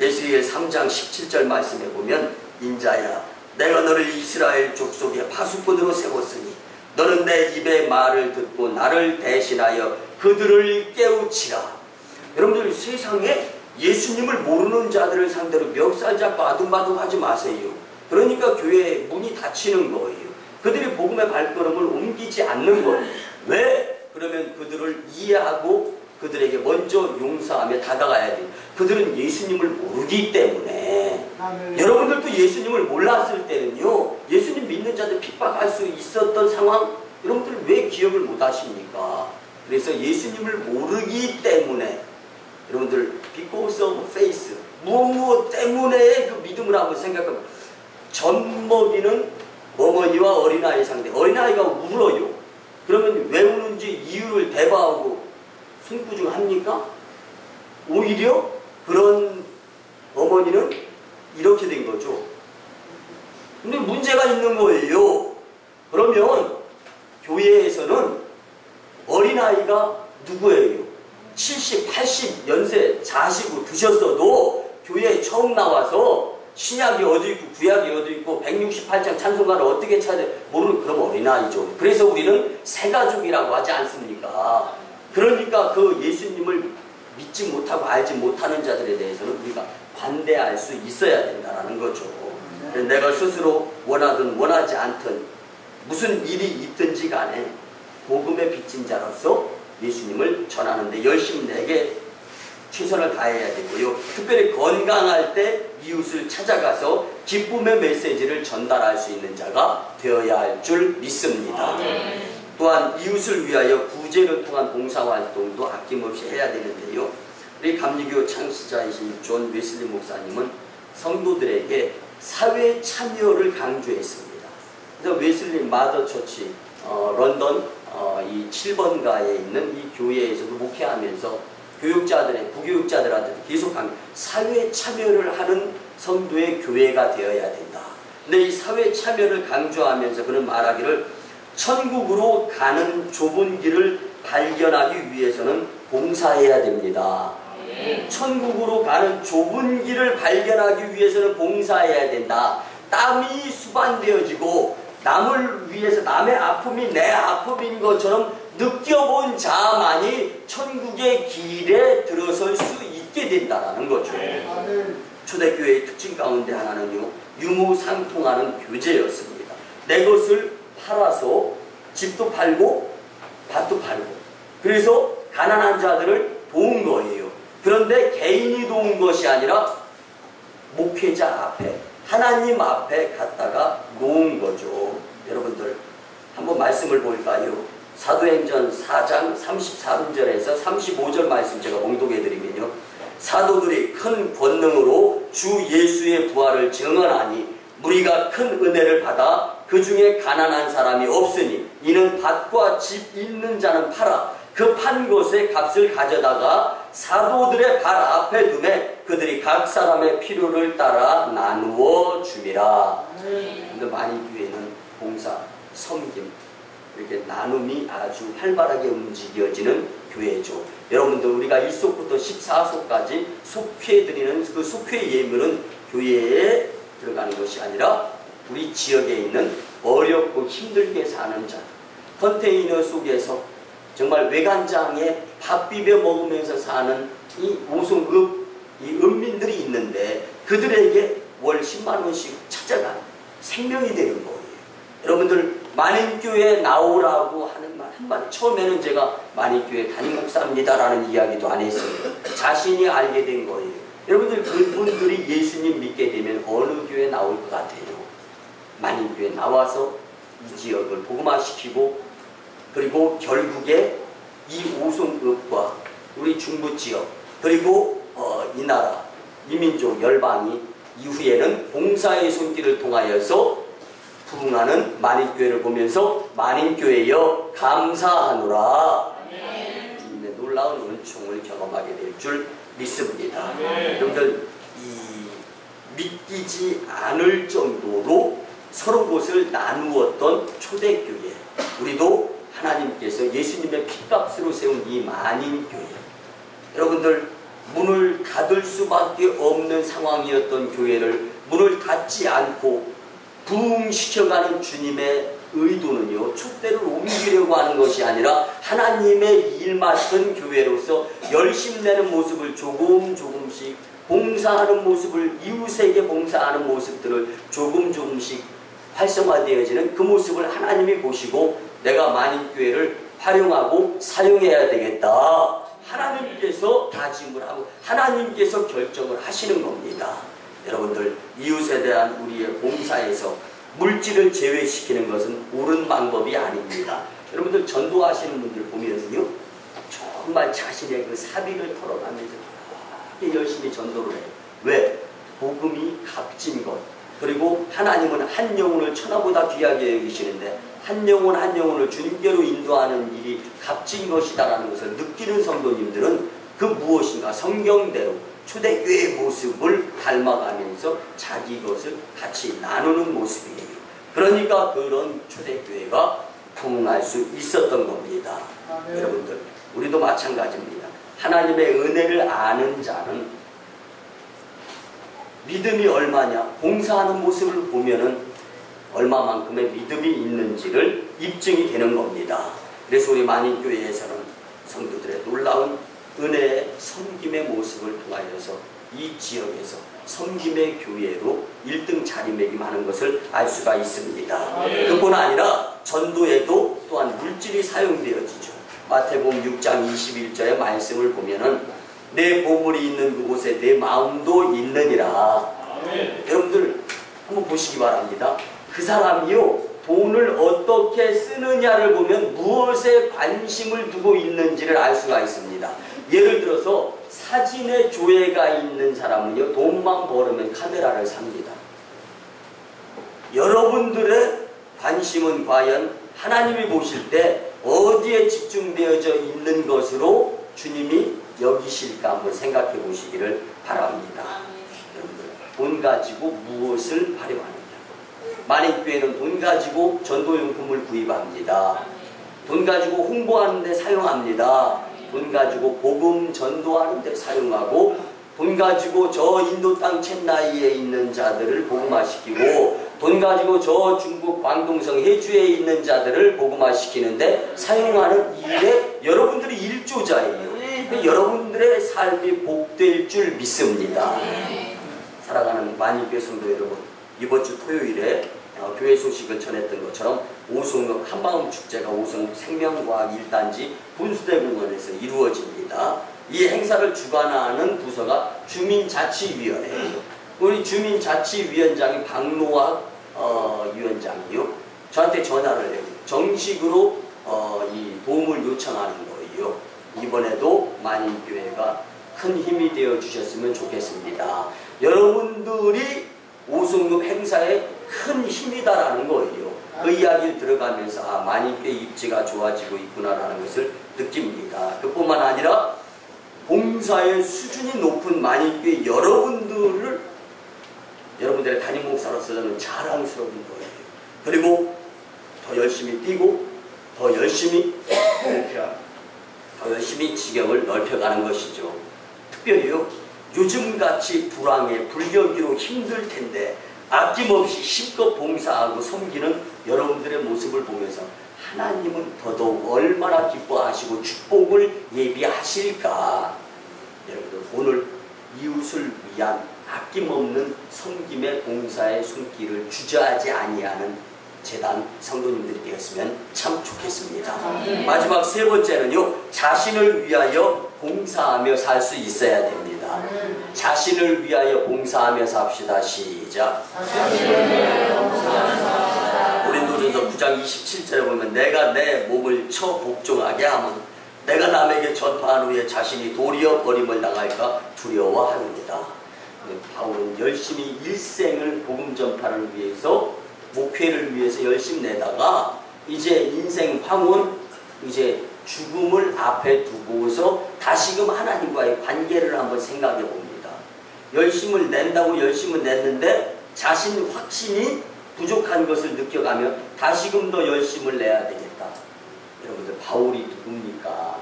에스겔 3장 17절 말씀에 보면 인자야 내가 너를 이스라엘 족속의 파수꾼으로 세웠으니 너는 내 입의 말을 듣고 나를 대신하여 그들을 깨우치라. 여러분들 세상에 예수님을 모르는 자들을 상대로 멱살 잡고 아둥바둥하지 마세요. 그러니까 교회의 문이 닫히는 거예요. 그들이 복음의 발걸음을 옮기지 않는 거예요. 왜? 그러면 그들을 이해하고 그들에게 먼저 용서하며 다가가야 돼요. 그들은 예수님을 모르기 때문에. 여러분들도 예수님을 몰랐을 때는요 예수님 믿는 자들 핍박할 수 있었던 상황 여러분들 왜 기억을 못 하십니까? 그래서 예수님을 모르기 때문에 여러분들 because of faith 무엇 때문에 그 믿음을 한번 생각하면 젖 먹이는 어머니와 어린아이 상대 어린아이가 울어요. 그러면 왜 우는지 이유를 대바하고 승부중합니까? 오히려 그런 어머니는 이렇게 된 거죠. 근데 문제가 있는 거예요. 그러면 교회에서는 어린아이가 누구예요? 70, 80 연세 자시고 드셨어도 교회에 처음 나와서 신약이 어디 있고 구약이 어디 있고 168장 찬송가를 어떻게 찾아 모르는 그런 어린아이죠. 그래서 우리는 새가족이라고 하지 않습니까? 그러니까 그 예수님을 믿지 못하고 알지 못하는 자들에 대해서는 우리가 관대할 수 있어야 된다는 거죠. 내가 스스로 원하든 원하지 않든 무슨 일이 있든지 간에 복음의 빚진 자로서 예수님을 전하는데 열심히 내게 최선을 다해야 되고요. 특별히 건강할 때 이웃을 찾아가서 기쁨의 메시지를 전달할 수 있는 자가 되어야 할 줄 믿습니다. 또한 이웃을 위하여 구제를 통한 봉사활동도 아낌없이 해야 되는데요. 우리 감리교 창시자이신 존 웨슬리 목사님은 성도들에게 사회 참여를 강조했습니다. 그래서 웨슬리 마더 처치 런던 이 7번가에 있는 이 교회에서도 목회하면서 교육자들의 부교육자들한테 계속 사회 참여를 하는 성도의 교회가 되어야 된다. 근데 이 사회 참여를 강조하면서 그는 말하기를 천국으로 가는 좁은 길을 발견하기 위해서는 봉사해야 됩니다. 천국으로 가는 좁은 길을 발견하기 위해서는 봉사해야 된다. 땀이 수반되어지고 남을 위해서 남의 아픔이 내 아픔인 것처럼 느껴본 자만이 천국의 길에 들어설 수 있게 된다는 거죠. 초대교회의 특징 가운데 하나는요, 유무상통하는 교제였습니다. 내 것을 팔아서 집도 팔고 밭도 팔고 그래서 가난한 자들을 도운 거예요. 그런데 개인이 도운 것이 아니라 목회자 앞에 하나님 앞에 갖다가 놓은 거죠. 여러분들 한번 말씀을 볼까요? 사도행전 4장 33절에서 35절 말씀 제가 봉독해 드리면요, 사도들이 큰 권능으로 주 예수의 부활을 증언하니 무리가 큰 은혜를 받아 그 중에 가난한 사람이 없으니 이는 밭과 집 있는 자는 팔아 그 판 것의 값을 가져다가 사도들의 발 앞에 두매 그들이 각 사람의 필요를 따라 나누어 줌이라. 근데 많이 교회는 봉사, 섬김 이렇게 나눔이 아주 활발하게 움직여지는 교회죠. 여러분들 우리가 1속부터 14속까지 속회드리는 그 속회 예물은 교회에 들어가는 것이 아니라 우리 지역에 있는 어렵고 힘들게 사는 자, 컨테이너 속에서 정말 외간장에 밥 비벼 먹으면서 사는 이 5성급 이 은민들이 있는데 그들에게 월 10만 원씩 찾아간 생명이 되는 거예요. 여러분들 만인교회 나오라고 하는 말 한마디, 처음에는 제가 만인교회 담임 목사입니다라는 이야기도 안 했어요. 자신이 알게 된 거예요. 여러분들 그분들이 예수님 믿게 되면 어느 교회 나올 것 같아요? 만인교회 나와서 이 지역을 복음화시키고, 그리고 결국에 이 5성급과 우리 중부지역, 그리고 이 나라 이민족 열방이 이후에는 봉사의 손길을 통하여서 부흥하는 만인교회를 보면서 만인교회여 감사하노라. 주님의 놀라운 은총을 경험하게 될 줄 믿습니다. 여러분들 믿기지 않을 정도로 서로 곳을 나누었던 초대교회, 우리도 하나님께서 예수님의 피값으로 세운 이 만인교회, 여러분들 문을 닫을 수밖에 없는 상황이었던 교회를 문을 닫지 않고 부흥시켜가는 주님의 의도는요, 촛대를 옮기려고 하는 것이 아니라 하나님의 일 맡은 교회로서 열심내는 모습을 조금씩 봉사하는 모습을, 이웃에게 봉사하는 모습들을 조금씩 활성화되어지는 그 모습을 하나님이 보시고 내가 만인교회를 활용하고 사용해야 되겠다, 하나님께서 다짐을 하고 하나님께서 결정을 하시는 겁니다. 여러분들, 이웃에 대한 우리의 봉사에서 물질을 제외시키는 것은 옳은 방법이 아닙니다. 여러분들 전도하시는 분들 보면요, 정말 자신의 그 사비를 털어가면서 그렇게 열심히 전도를 해요. 왜? 복음이 값진 것, 그리고 하나님은 한 영혼을 천하보다 귀하게 여기시는데 한 영혼을 주님께로 인도하는 일이 값진 것이다라는 것을 느끼는 성도님들은 그 무엇인가 성경대로 초대교회의 모습을 닮아가면서 자기 것을 같이 나누는 모습이에요. 그러니까 그런 초대교회가 부흥할 수 있었던 겁니다. 여러분들, 우리도 마찬가지입니다. 하나님의 은혜를 아는 자는 믿음이 얼마냐, 봉사하는 모습을 보면은 얼마만큼의 믿음이 있는지를 입증이 되는 겁니다. 그래서 우리 만인교회에서는 성도들의 놀라운 은혜의 섬김의 모습을 통하여서 이 지역에서 섬김의 교회로 1등 자리매김하는 것을 알 수가 있습니다. 그뿐 아니라 전도에도 또한 물질이 사용되어지죠. 마태복음 6장 21절의 말씀을 보면은 내 보물이 있는 그곳에 내 마음도 있느니라. 여러분들 한번 보시기 바랍니다. 그 사람이요, 돈을 어떻게 쓰느냐를 보면 무엇에 관심을 두고 있는지를 알 수가 있습니다. 예를 들어서 사진에 조예가 있는 사람은요, 돈만 벌으면 카메라를 삽니다. 여러분들의 관심은 과연 하나님이 보실 때 어디에 집중되어져 있는 것으로 주님이 여기실까 한번 생각해 보시기를 바랍니다. 여러분들, 돈 가지고 무엇을 활용하느냐. 만인교회는 돈 가지고 전도용품을 구입합니다. 돈 가지고 홍보하는 데 사용합니다. 돈 가지고 복음 전도하는 데 사용하고, 돈 가지고 저 인도 땅 첸나이에 있는 자들을 복음화시키고, 돈 가지고 저 중국 광동성 해주에 있는 자들을 복음화시키는데 사용하는 일에 여러분들이 일조자예요. 여러분들의 삶이 복될 줄 믿습니다. 사랑하는 만인교회 성도 여러분, 이번 주 토요일에 교회 소식을 전했던 것처럼 오송읍 한마음 축제가 오송읍 생명과학 1단지 분수대공원에서 이루어집니다. 이 행사를 주관하는 부서가 주민자치위원회예요. 우리 주민자치위원장이 박노학 위원장이요, 저한테 전화를 해요. 정식으로 이 도움을 요청하는 거예요. 이번에도 만인교회가 큰 힘이 되어 주셨으면 좋겠습니다. 여러분들이 오송읍 행사에 큰 힘이다라는 거예요. 그 이야기를 들어가면서 아, 만인교회 입지가 좋아지고 있구나라는 것을 느낍니다. 그뿐만 아니라 봉사의 수준이 높은 만인교회 여러분들의 담임 목사로서 저는 자랑스러운 거예요. 그리고 더 열심히 뛰고 더 열심히 지경을 넓혀가는 것이죠. 특별히요, 요즘같이 불황에 불경기로 힘들 텐데 아낌없이 힘껏 봉사하고 섬기는 여러분들의 모습을 보면서 하나님은 더더욱 얼마나 기뻐하시고 축복을 예비하실까. 여러분들 오늘 이웃을 위한 아낌없는 섬김의 봉사의 손길을 주저하지 아니하는 재단 성도님들이 되었으면 참 좋겠습니다. 마지막 세 번째는요, 자신을 위하여 봉사하며 살 수 있어야 됩니다. 자신을 위하여 봉사하며 삽시다. 시작. 고린도전서 9장 27절에 보면 내가 내 몸을 처 복종하게 하면 내가 남에게 전파한 후에 자신이 도리어 버림을 당할까 두려워하는니다. 바울은 열심히 일생을 복음 전파를 위해서, 목회를 위해서 열심히 내다가 이제 인생 황혼, 이제 죽음을 앞에 두고서 다시금 하나님과의 관계를 한번 생각해 봅니다. 열심을 낸다고 열심을 냈는데 자신 확신이 부족한 것을 느껴가며 다시금 더 열심을 내야 되겠다. 여러분들, 바울이 누굽니까?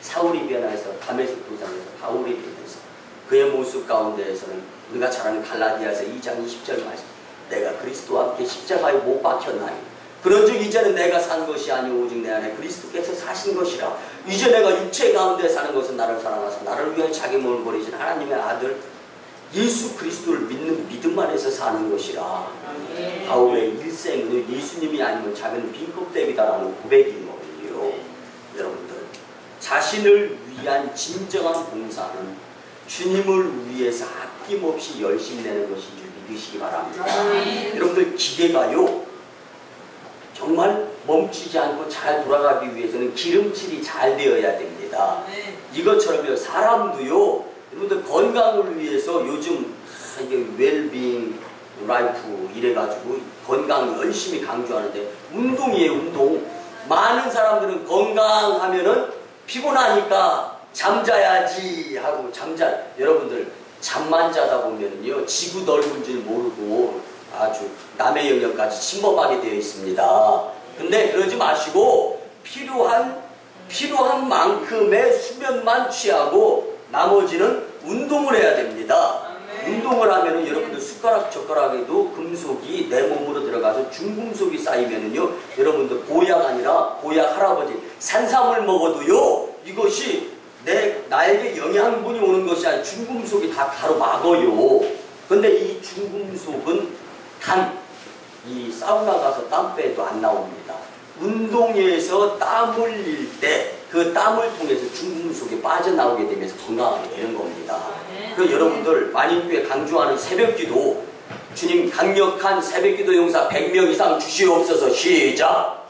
사울이 변화해서 다메섹 도상에서 바울이 되면서 그의 모습 가운데에서는 우리가 잘 아는 갈라디아서 2장 20절 말씀, 내가 그리스도와 함께 십자가에 못 박혔나니 그런즉 이제는 내가 산 것이 아니오 오직 내 안에 그리스도께서 사신 것이라. 이제 내가 육체 가운데 사는 것은 나를 사랑하사 나를 위해 자기 몸을 버리신 하나님의 아들 예수 그리스도를 믿는 믿음 안에서 사는 것이라. 바울의 일생은 예수님이 아니면 자기는 빈 껍데기다라는 고백인 거예요. 여러분들, 자신을 위한 진정한 봉사는 주님을 위해서 아낌없이 열심히 내는 것인 줄 믿으시기 바랍니다. 여러분들, 기계가요 정말 멈추지 않고 잘 돌아가기 위해서는 기름칠이 잘 되어야 됩니다. 이것처럼요, 사람도요, 여러분들 건강을 위해서 요즘 이게 웰빙 라이프 이래가지고 건강 열심히 강조하는데 운동이에요, 운동. 많은 사람들은 건강하면은 피곤하니까 잠자야지 하고 여러분들 잠만 자다 보면은요 지구 넓은 줄 모르고 아주 남의 영역까지 침범하게 되어 있습니다. 근데 그러지 마시고 필요한 만큼의 수면만 취하고 나머지는 운동을 해야 됩니다. 운동을 하면은 여러분들 숟가락 젓가락에도 금속이 내 몸으로 들어가서 중금속이 쌓이면은요, 여러분들 보약 아니라 보약 할아버지 산삼을 먹어도요 이것이 나에게 영양분이 오는 것이 아니라 중금속이 다 가로막어요. 근데 이 중금속은 이 사우나 가서 땀 빼도 안 나옵니다. 운동에서 땀 흘릴 때 그 땀을 통해서 중금속이 빠져나오게 되면서 건강하게 되는 겁니다. 그래서 여러분들 만인교회 강조하는 새벽기도, 주님 강력한 새벽기도 용사 100명 이상 주시옵소서. 시작.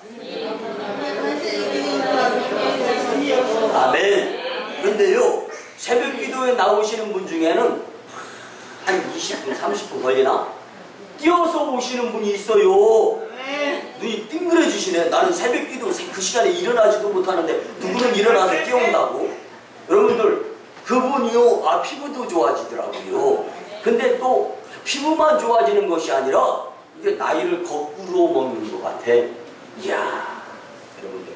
아멘. 그런데요, 새벽기도에 나오시는 분 중에는 한 20분 30분 걸리나? 뛰어서 오시는 분이 있어요. 눈이 띵그레지시네. 나는 새벽기도 그 시간에 일어나지도 못하는데 누구는 일어나서 뛰어온다고? 여러분들, 그분이요, 피부도 좋아지더라고요. 근데 또 피부만 좋아지는 것이 아니라 이게 나이를 거꾸로 먹는 것 같아. 이야, 여러분들,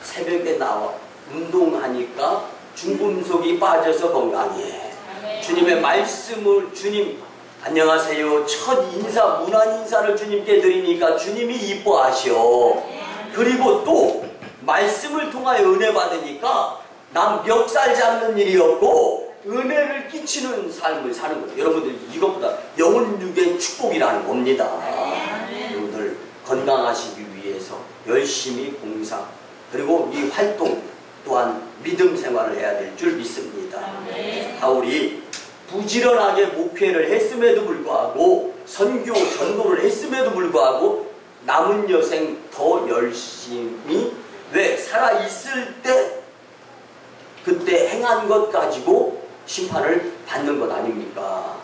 새벽에 나와 운동하니까 중금속이 빠져서 건강해. 주님의 말씀을, 주님 안녕하세요, 첫 인사, 문안 인사를 주님께 드리니까 주님이 이뻐하셔. 그리고 또 말씀을 통하여 은혜 받으니까 남 멱살 잡는 일이 없고 은혜를 끼치는 삶을 사는 거예요. 여러분들, 이것보다 영혼 육의 축복이라는 겁니다. 여러분들, 건강하시기 위해서 열심히 봉사, 그리고 이 활동 또한 믿음 생활을 해야 될 줄 믿습니다. 바울이 부지런하게 목회를 했음에도 불구하고, 선교 전도를 했음에도 불구하고 남은 여생 더 열심히, 왜? 살아있을 때 그때 행한 것 가지고 심판을 받는 것 아닙니까?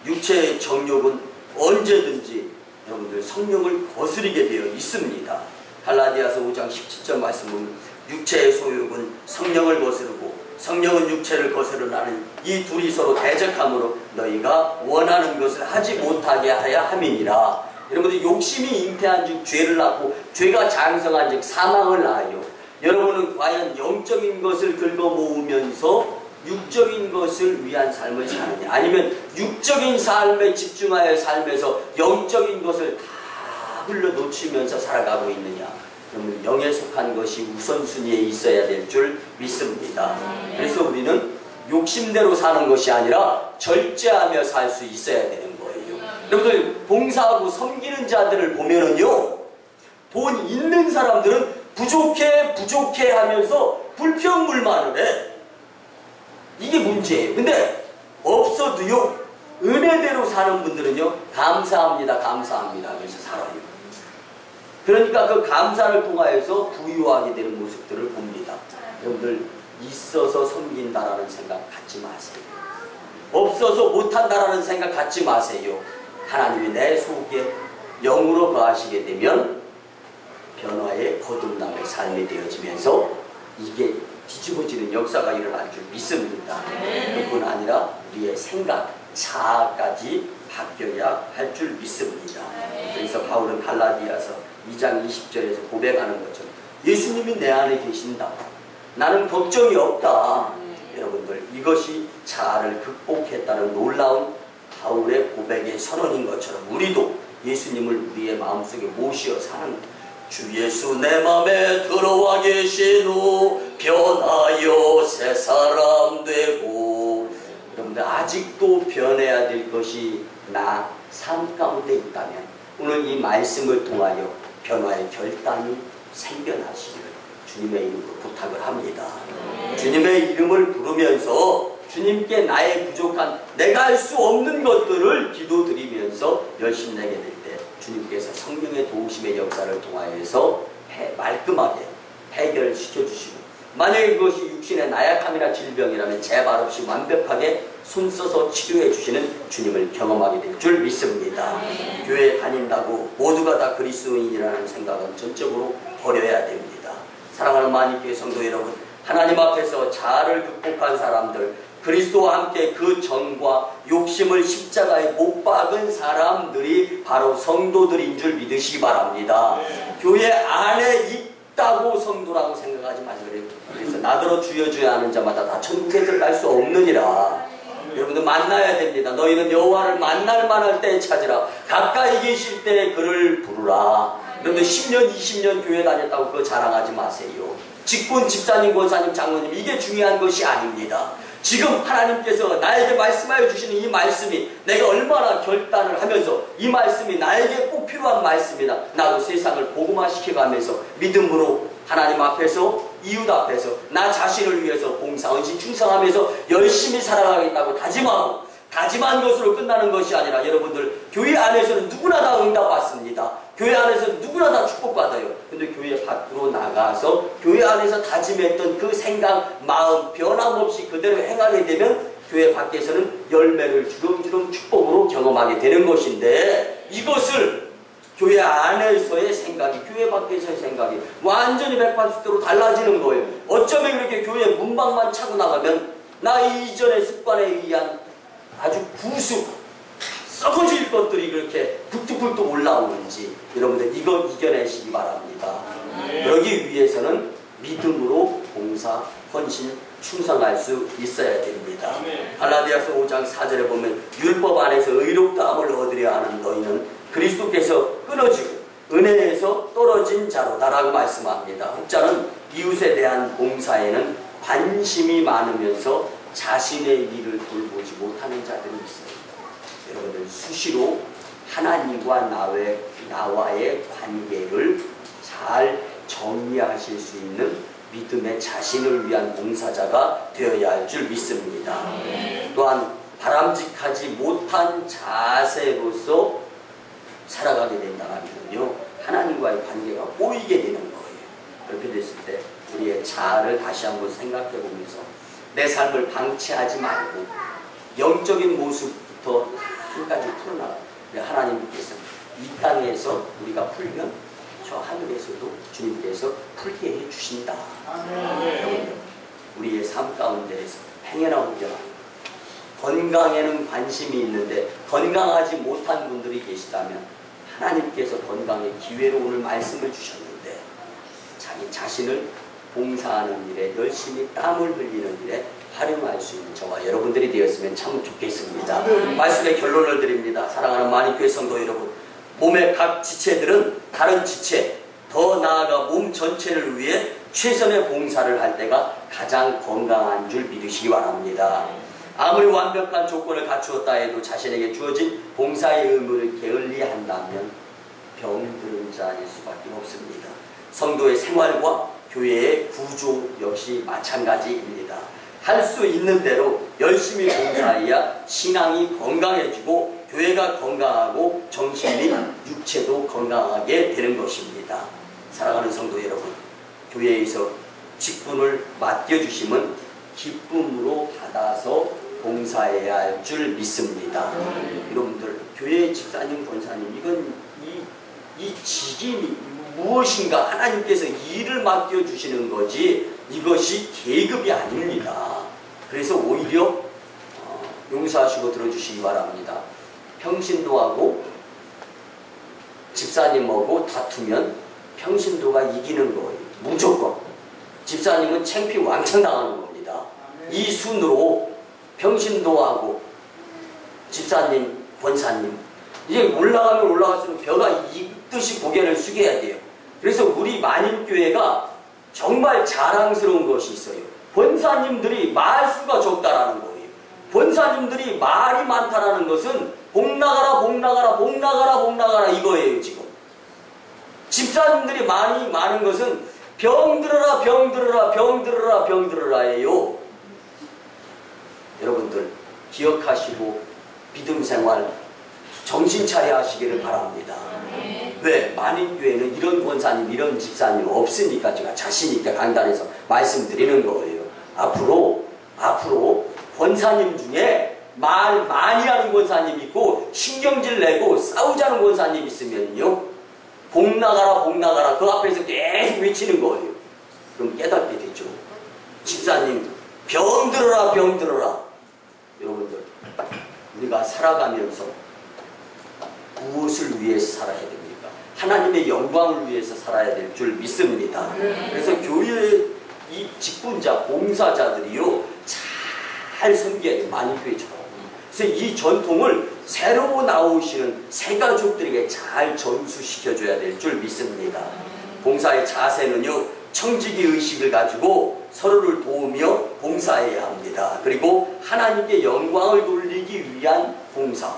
육체의 정욕은 언제든지 여러분들 성령을 거스르게 되어 있습니다. 갈라디아서 5장 17절 말씀은 육체의 소욕은 성령을 거스르고 성령은 육체를 거스르나는 이 둘이 서로 대적함으로 너희가 원하는 것을 하지 못하게 하여 함이니라. 여러분들, 욕심이 잉태한 즉 죄를 낳고 죄가 장성한 즉 사망을 낳아요. 여러분은 과연 영적인 것을 긁어 모으면서 육적인 것을 위한 삶을 사느냐, 아니면 육적인 삶에 집중하여 삶에서 영적인 것을 다 흘러 놓치면서 살아가고 있느냐. 그러면 영에 속한 것이 우선순위에 있어야 될 줄 믿습니다. 그래서 우리는 욕심대로 사는 것이 아니라 절제하며 살 수 있어야 되는 거예요. 여러분들 봉사하고 섬기는 자들을 보면은요, 돈 있는 사람들은 부족해 하면서 불평불만을 해. 이게 문제예요. 근데 없어도요, 은혜대로 사는 분들은요, 감사합니다 그래서 살아요. 그러니까 그 감사를 통하여서 부유하게 되는 모습들을 봅니다. 여러분들 있어서 섬긴다라는 생각 갖지 마세요. 없어서 못한다라는 생각 갖지 마세요. 하나님이 내 속에 영으로 거하시게 되면 변화의 거듭남의 삶이 되어지면서 이게 뒤집어지는 역사가 일어날 줄 믿습니다. 그뿐 아니라 우리의 생각, 자아까지 바뀌어야 할 줄 믿습니다. 그래서 바울은 갈라디아서 2장 20절에서 고백하는 것처럼 예수님이 내 안에 계신다. 나는 걱정이 없다. 여러분들, 이것이 자아를 극복했다는 놀라운 바울의 고백의 선언인 것처럼 우리도 예수님을 우리의 마음속에 모시어 사는 주 예수 내 맘에 들어와 계신 후 변하여 새 사람 되고. 여러분들, 아직도 변해야 될 것이 나 삶 가운데 있다면 오늘 이 말씀을 통하여 변화의 결단이 생겨나시기를 주님의 이름으로 부탁을 합니다. 주님의 이름을 부르면서 주님께 나의 부족한 내가 할 수 없는 것들을 기도드리면서 열심히 내게 될 때 주님께서 성령의 도우심의 역사를 통하여서 말끔하게 해결시켜 주시고, 만약에 그것이 육신의 나약함이나 질병이라면 재발 없이 완벽하게 손써서 치료해 주시는 주님을 경험하게 될 줄 믿습니다. 교회에 다닌다고 모두가 다 그리스도인이라는 생각은 전적으로 버려야 됩니다. 사랑하는 만인교회 성도 여러분, 하나님 앞에서 자아를 극복한 사람들, 그리스도와 함께 그 정과 욕심을 십자가에 못 박은 사람들이 바로 성도들인 줄 믿으시기 바랍니다. 교회 안에 있다고 성도라고 생각하지 마세요. 그래서 나더러 주여 하는 자마다 다 천국에 들어갈 수 없느니라. 여러분들 만나야 됩니다. 너희는 여호와를 만날 만할 때에 찾으라. 가까이 계실 때에 그를 부르라. 여러분들 10년 20년 교회 다녔다고 그거 자랑하지 마세요. 직분, 집사님, 권사님, 장로님, 이게 중요한 것이 아닙니다. 지금 하나님께서 나에게 말씀하여 주시는 이 말씀이 내가 얼마나 결단을 하면서 이 말씀이 나에게 꼭 필요한 말씀이다. 나도 세상을 복음화시켜가면서 믿음으로 하나님 앞에서, 이웃 앞에서 나 자신을 위해서 봉사, 헌신, 충성하면서 열심히 살아가겠다고 다짐한 것으로 끝나는 것이 아니라, 여러분들 교회 안에서는 누구나 다 응답받습니다. 교회 안에서는 누구나 다 축복받아요. 근데 교회 밖으로 나가서 교회 안에서 다짐했던 그 생각, 마음 변함없이 그대로 행하게 되면 교회 밖에서는 열매를 주렁주렁 축복으로 경험하게 되는 것인데, 이것을 교회 안에서의 생각이 교회 밖에서의 생각이 완전히 180도로 달라지는 거예요. 어쩌면 그렇게 교회 문방만 차고 나가면 나 이전의 습관에 의한 아주 썩어질 것들이 그렇게 불뚝불뚝 올라오는지, 여러분들 이거 이겨내시기 바랍니다. 그러기 위해서는 믿음으로 봉사, 헌신, 충성할 수 있어야 됩니다. 갈라디아서 5장 4절에 보면 율법 안에서 의롭다함을 얻으려 하는 너희는 그리스도께서 끊어지고 은혜에서 떨어진 자로다라고 말씀합니다. 혹자는 이웃에 대한 봉사에는 관심이 많으면서 자신의 일을 돌보지 못하는 자들이 있어요. 여러분들 수시로 하나님과 나와의 관계를 잘 정리하실 수 있는 믿음의 자신을 위한 봉사자가 되어야 할 줄 믿습니다. 또한 바람직하지 못한 자세로서 살아가게 된다면요, 하나님과의 관계가 꼬이게 되는 거예요. 그렇게 됐을 때 우리의 자아를 다시 한번 생각해 보면서 내 삶을 방치하지 말고 영적인 모습부터 한 가지 풀어나가. 하나님께서 이 땅에서 우리가 풀면 저 하늘에서도 주님께서 풀게 해주신다. 우리의 삶 가운데에서 행여나 오거나 건강에는 관심이 있는데 건강하지 못한 분들이 계시다면 하나님께서 건강의 기회로 오늘 말씀을 주셨는데 자기 자신을 봉사하는 일에 열심히 땀을 흘리는 일에 활용할 수 있는 저와 여러분들이 되었으면 참 좋겠습니다. 말씀의 결론을 드립니다. 사랑하는 만인교회 성도 여러분, 몸의 각 지체들은 다른 지체, 더 나아가 몸 전체를 위해 최선의 봉사를 할 때가 가장 건강한 줄 믿으시기 바랍니다. 아무리 완벽한 조건을 갖추었다 해도 자신에게 주어진 봉사의 의무를 게을리한다면 병들은 자일 수밖에 없습니다. 성도의 생활과 교회의 구조 역시 마찬가지입니다. 할 수 있는 대로 열심히 봉사해야 신앙이 건강해지고 교회가 건강하고 정신 및 육체도 건강하게 되는 것입니다. 사랑하는 성도 여러분, 교회에서 직분을 맡겨주심은 기쁨으로 받아서 봉사해야 할 줄 믿습니다. 여러분들, 교회 집사님, 권사님, 이건 이 직임이 무엇인가 하나님께서 일을 맡겨주시는 거지 이것이 계급이 아닙니다. 그래서 오히려 용서하시고 들어주시기 바랍니다. 평신도하고 집사님하고 다투면 평신도가 이기는 거예요. 무조건. 집사님은 창피 왕창 당하는 겁니다. 이 순으로 평신도하고 집사님, 권사님 이제 올라가면 올라갈수록 벼가 익듯이 고개를 숙여야 돼요. 그래서 우리 만인교회가 정말 자랑스러운 것이 있어요. 권사님들이 말수가 적다라는 거예요. 권사님들이 말이 많다라는 것은 복나가라 복나가라 복나가라 복나가라 이거예요. 지금 집사님들이 많이 많은 것은 병들어라 병들어라 병들어라 병들어라예요. 여러분들 기억하시고 믿음 생활 정신 차려 하시기를 바랍니다. 왜? 만인교회는 이런 권사님 이런 집사님 없으니까 제가 자신 있게 강단에서 말씀드리는 거예요. 앞으로 권사님 중에 말 많이 하는 권사님 있고 신경질 내고 싸우자는 권사님 있으면요 복나가라 복나가라 그 앞에서 계속 외치는 거예요. 그럼 깨닫게 되죠. 집사님 병들어라 병들어라. 여러분들 우리가 살아가면서 무엇을 위해서 살아야 됩니까? 하나님의 영광을 위해서 살아야 될 줄 믿습니다. 그래서 교회의 이 직분자 봉사자들이요 잘 섬겨야 돼요. 만인교회처럼. 그래서 이 전통을 새로 나오시는 새 가족들에게 잘 전수시켜줘야 될 줄 믿습니다. 봉사의 자세는요 청지기 의식을 가지고 서로를 도우며 봉사해야 합니다. 그리고 하나님께 영광을 돌리기 위한 봉사.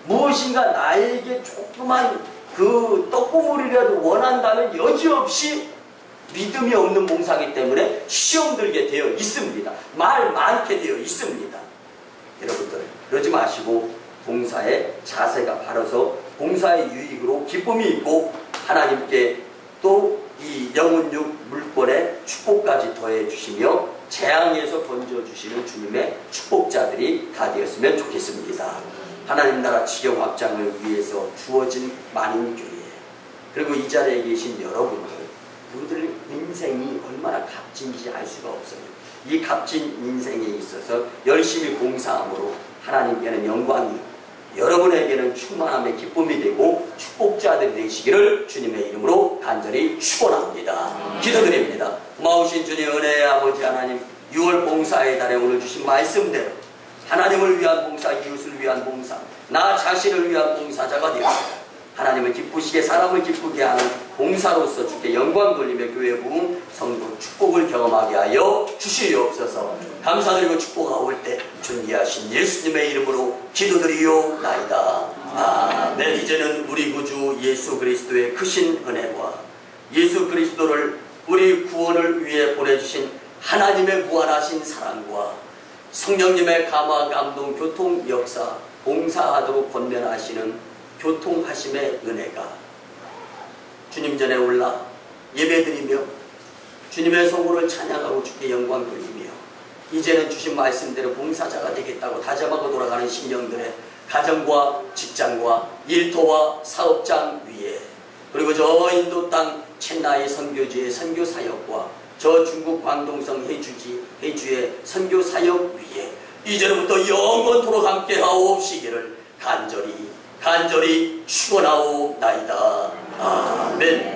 무엇인가 나에게 조그만 그 떡고물이라도 원한다면 여지없이 믿음이 없는 봉사이기 때문에 시험 들게 되어 있습니다. 말 많게 되어 있습니다. 여러분들 그러지 마시고 봉사의 자세가 바라서 봉사의 유익으로 기쁨이 있고 하나님께 또 이 영혼육 물권의 축복까지 더해 주시며 재앙에서 건져주시는 주님의 축복자들이 다 되었으면 좋겠습니다. 하나님 나라 지경 확장을 위해서 주어진 만인교회 그리고 이 자리에 계신 여러분들 그분들 인생이 얼마나 값진지 알 수가 없어요. 이 값진 인생에 있어서 열심히 봉사함으로 하나님께는 영광이 여러분에게는 충만함의 기쁨이 되고 축복자들이 되시기를 주님의 이름으로 간절히 축원합니다. 기도드립니다. 고마우신 주님 은혜의 아버지 하나님 6월 봉사의 달에 오늘 주신 말씀대로 하나님을 위한 봉사, 이웃을 위한 봉사, 나 자신을 위한 봉사자가 되어 하나님을 기쁘시게 사람을 기쁘게 하는 봉사로서 주께 영광 돌리며 교회 부흥 성도 축복을 경험하게 하여 주시옵소서. 감사드리고 축복가 올 때 존귀하신 예수님의 이름으로 기도드리오나이다. 아멘. 이제는 우리 구주 예수 그리스도의 크신 은혜와 예수 그리스도를 우리 구원을 위해 보내주신 하나님의 무한하신 사랑과 성령님의 감화 감동 교통 역사 봉사하도록 권면하시는 교통하심의 은혜가 주님 전에 올라 예배드리며 주님의 성호를 찬양하고 주께 영광 돌리며 이제는 주신 말씀대로 봉사자가 되겠다고 다짐하고 돌아가는 심령들의 가정과 직장과 일터와 사업장 위에 그리고 저 인도 땅 첸나이 선교지의 선교사역과 저 중국 광동성 해주의 선교사역 위에 이제부터 영원토록 함께 하옵시기를 간절히 축원하옵나이다. 아멘.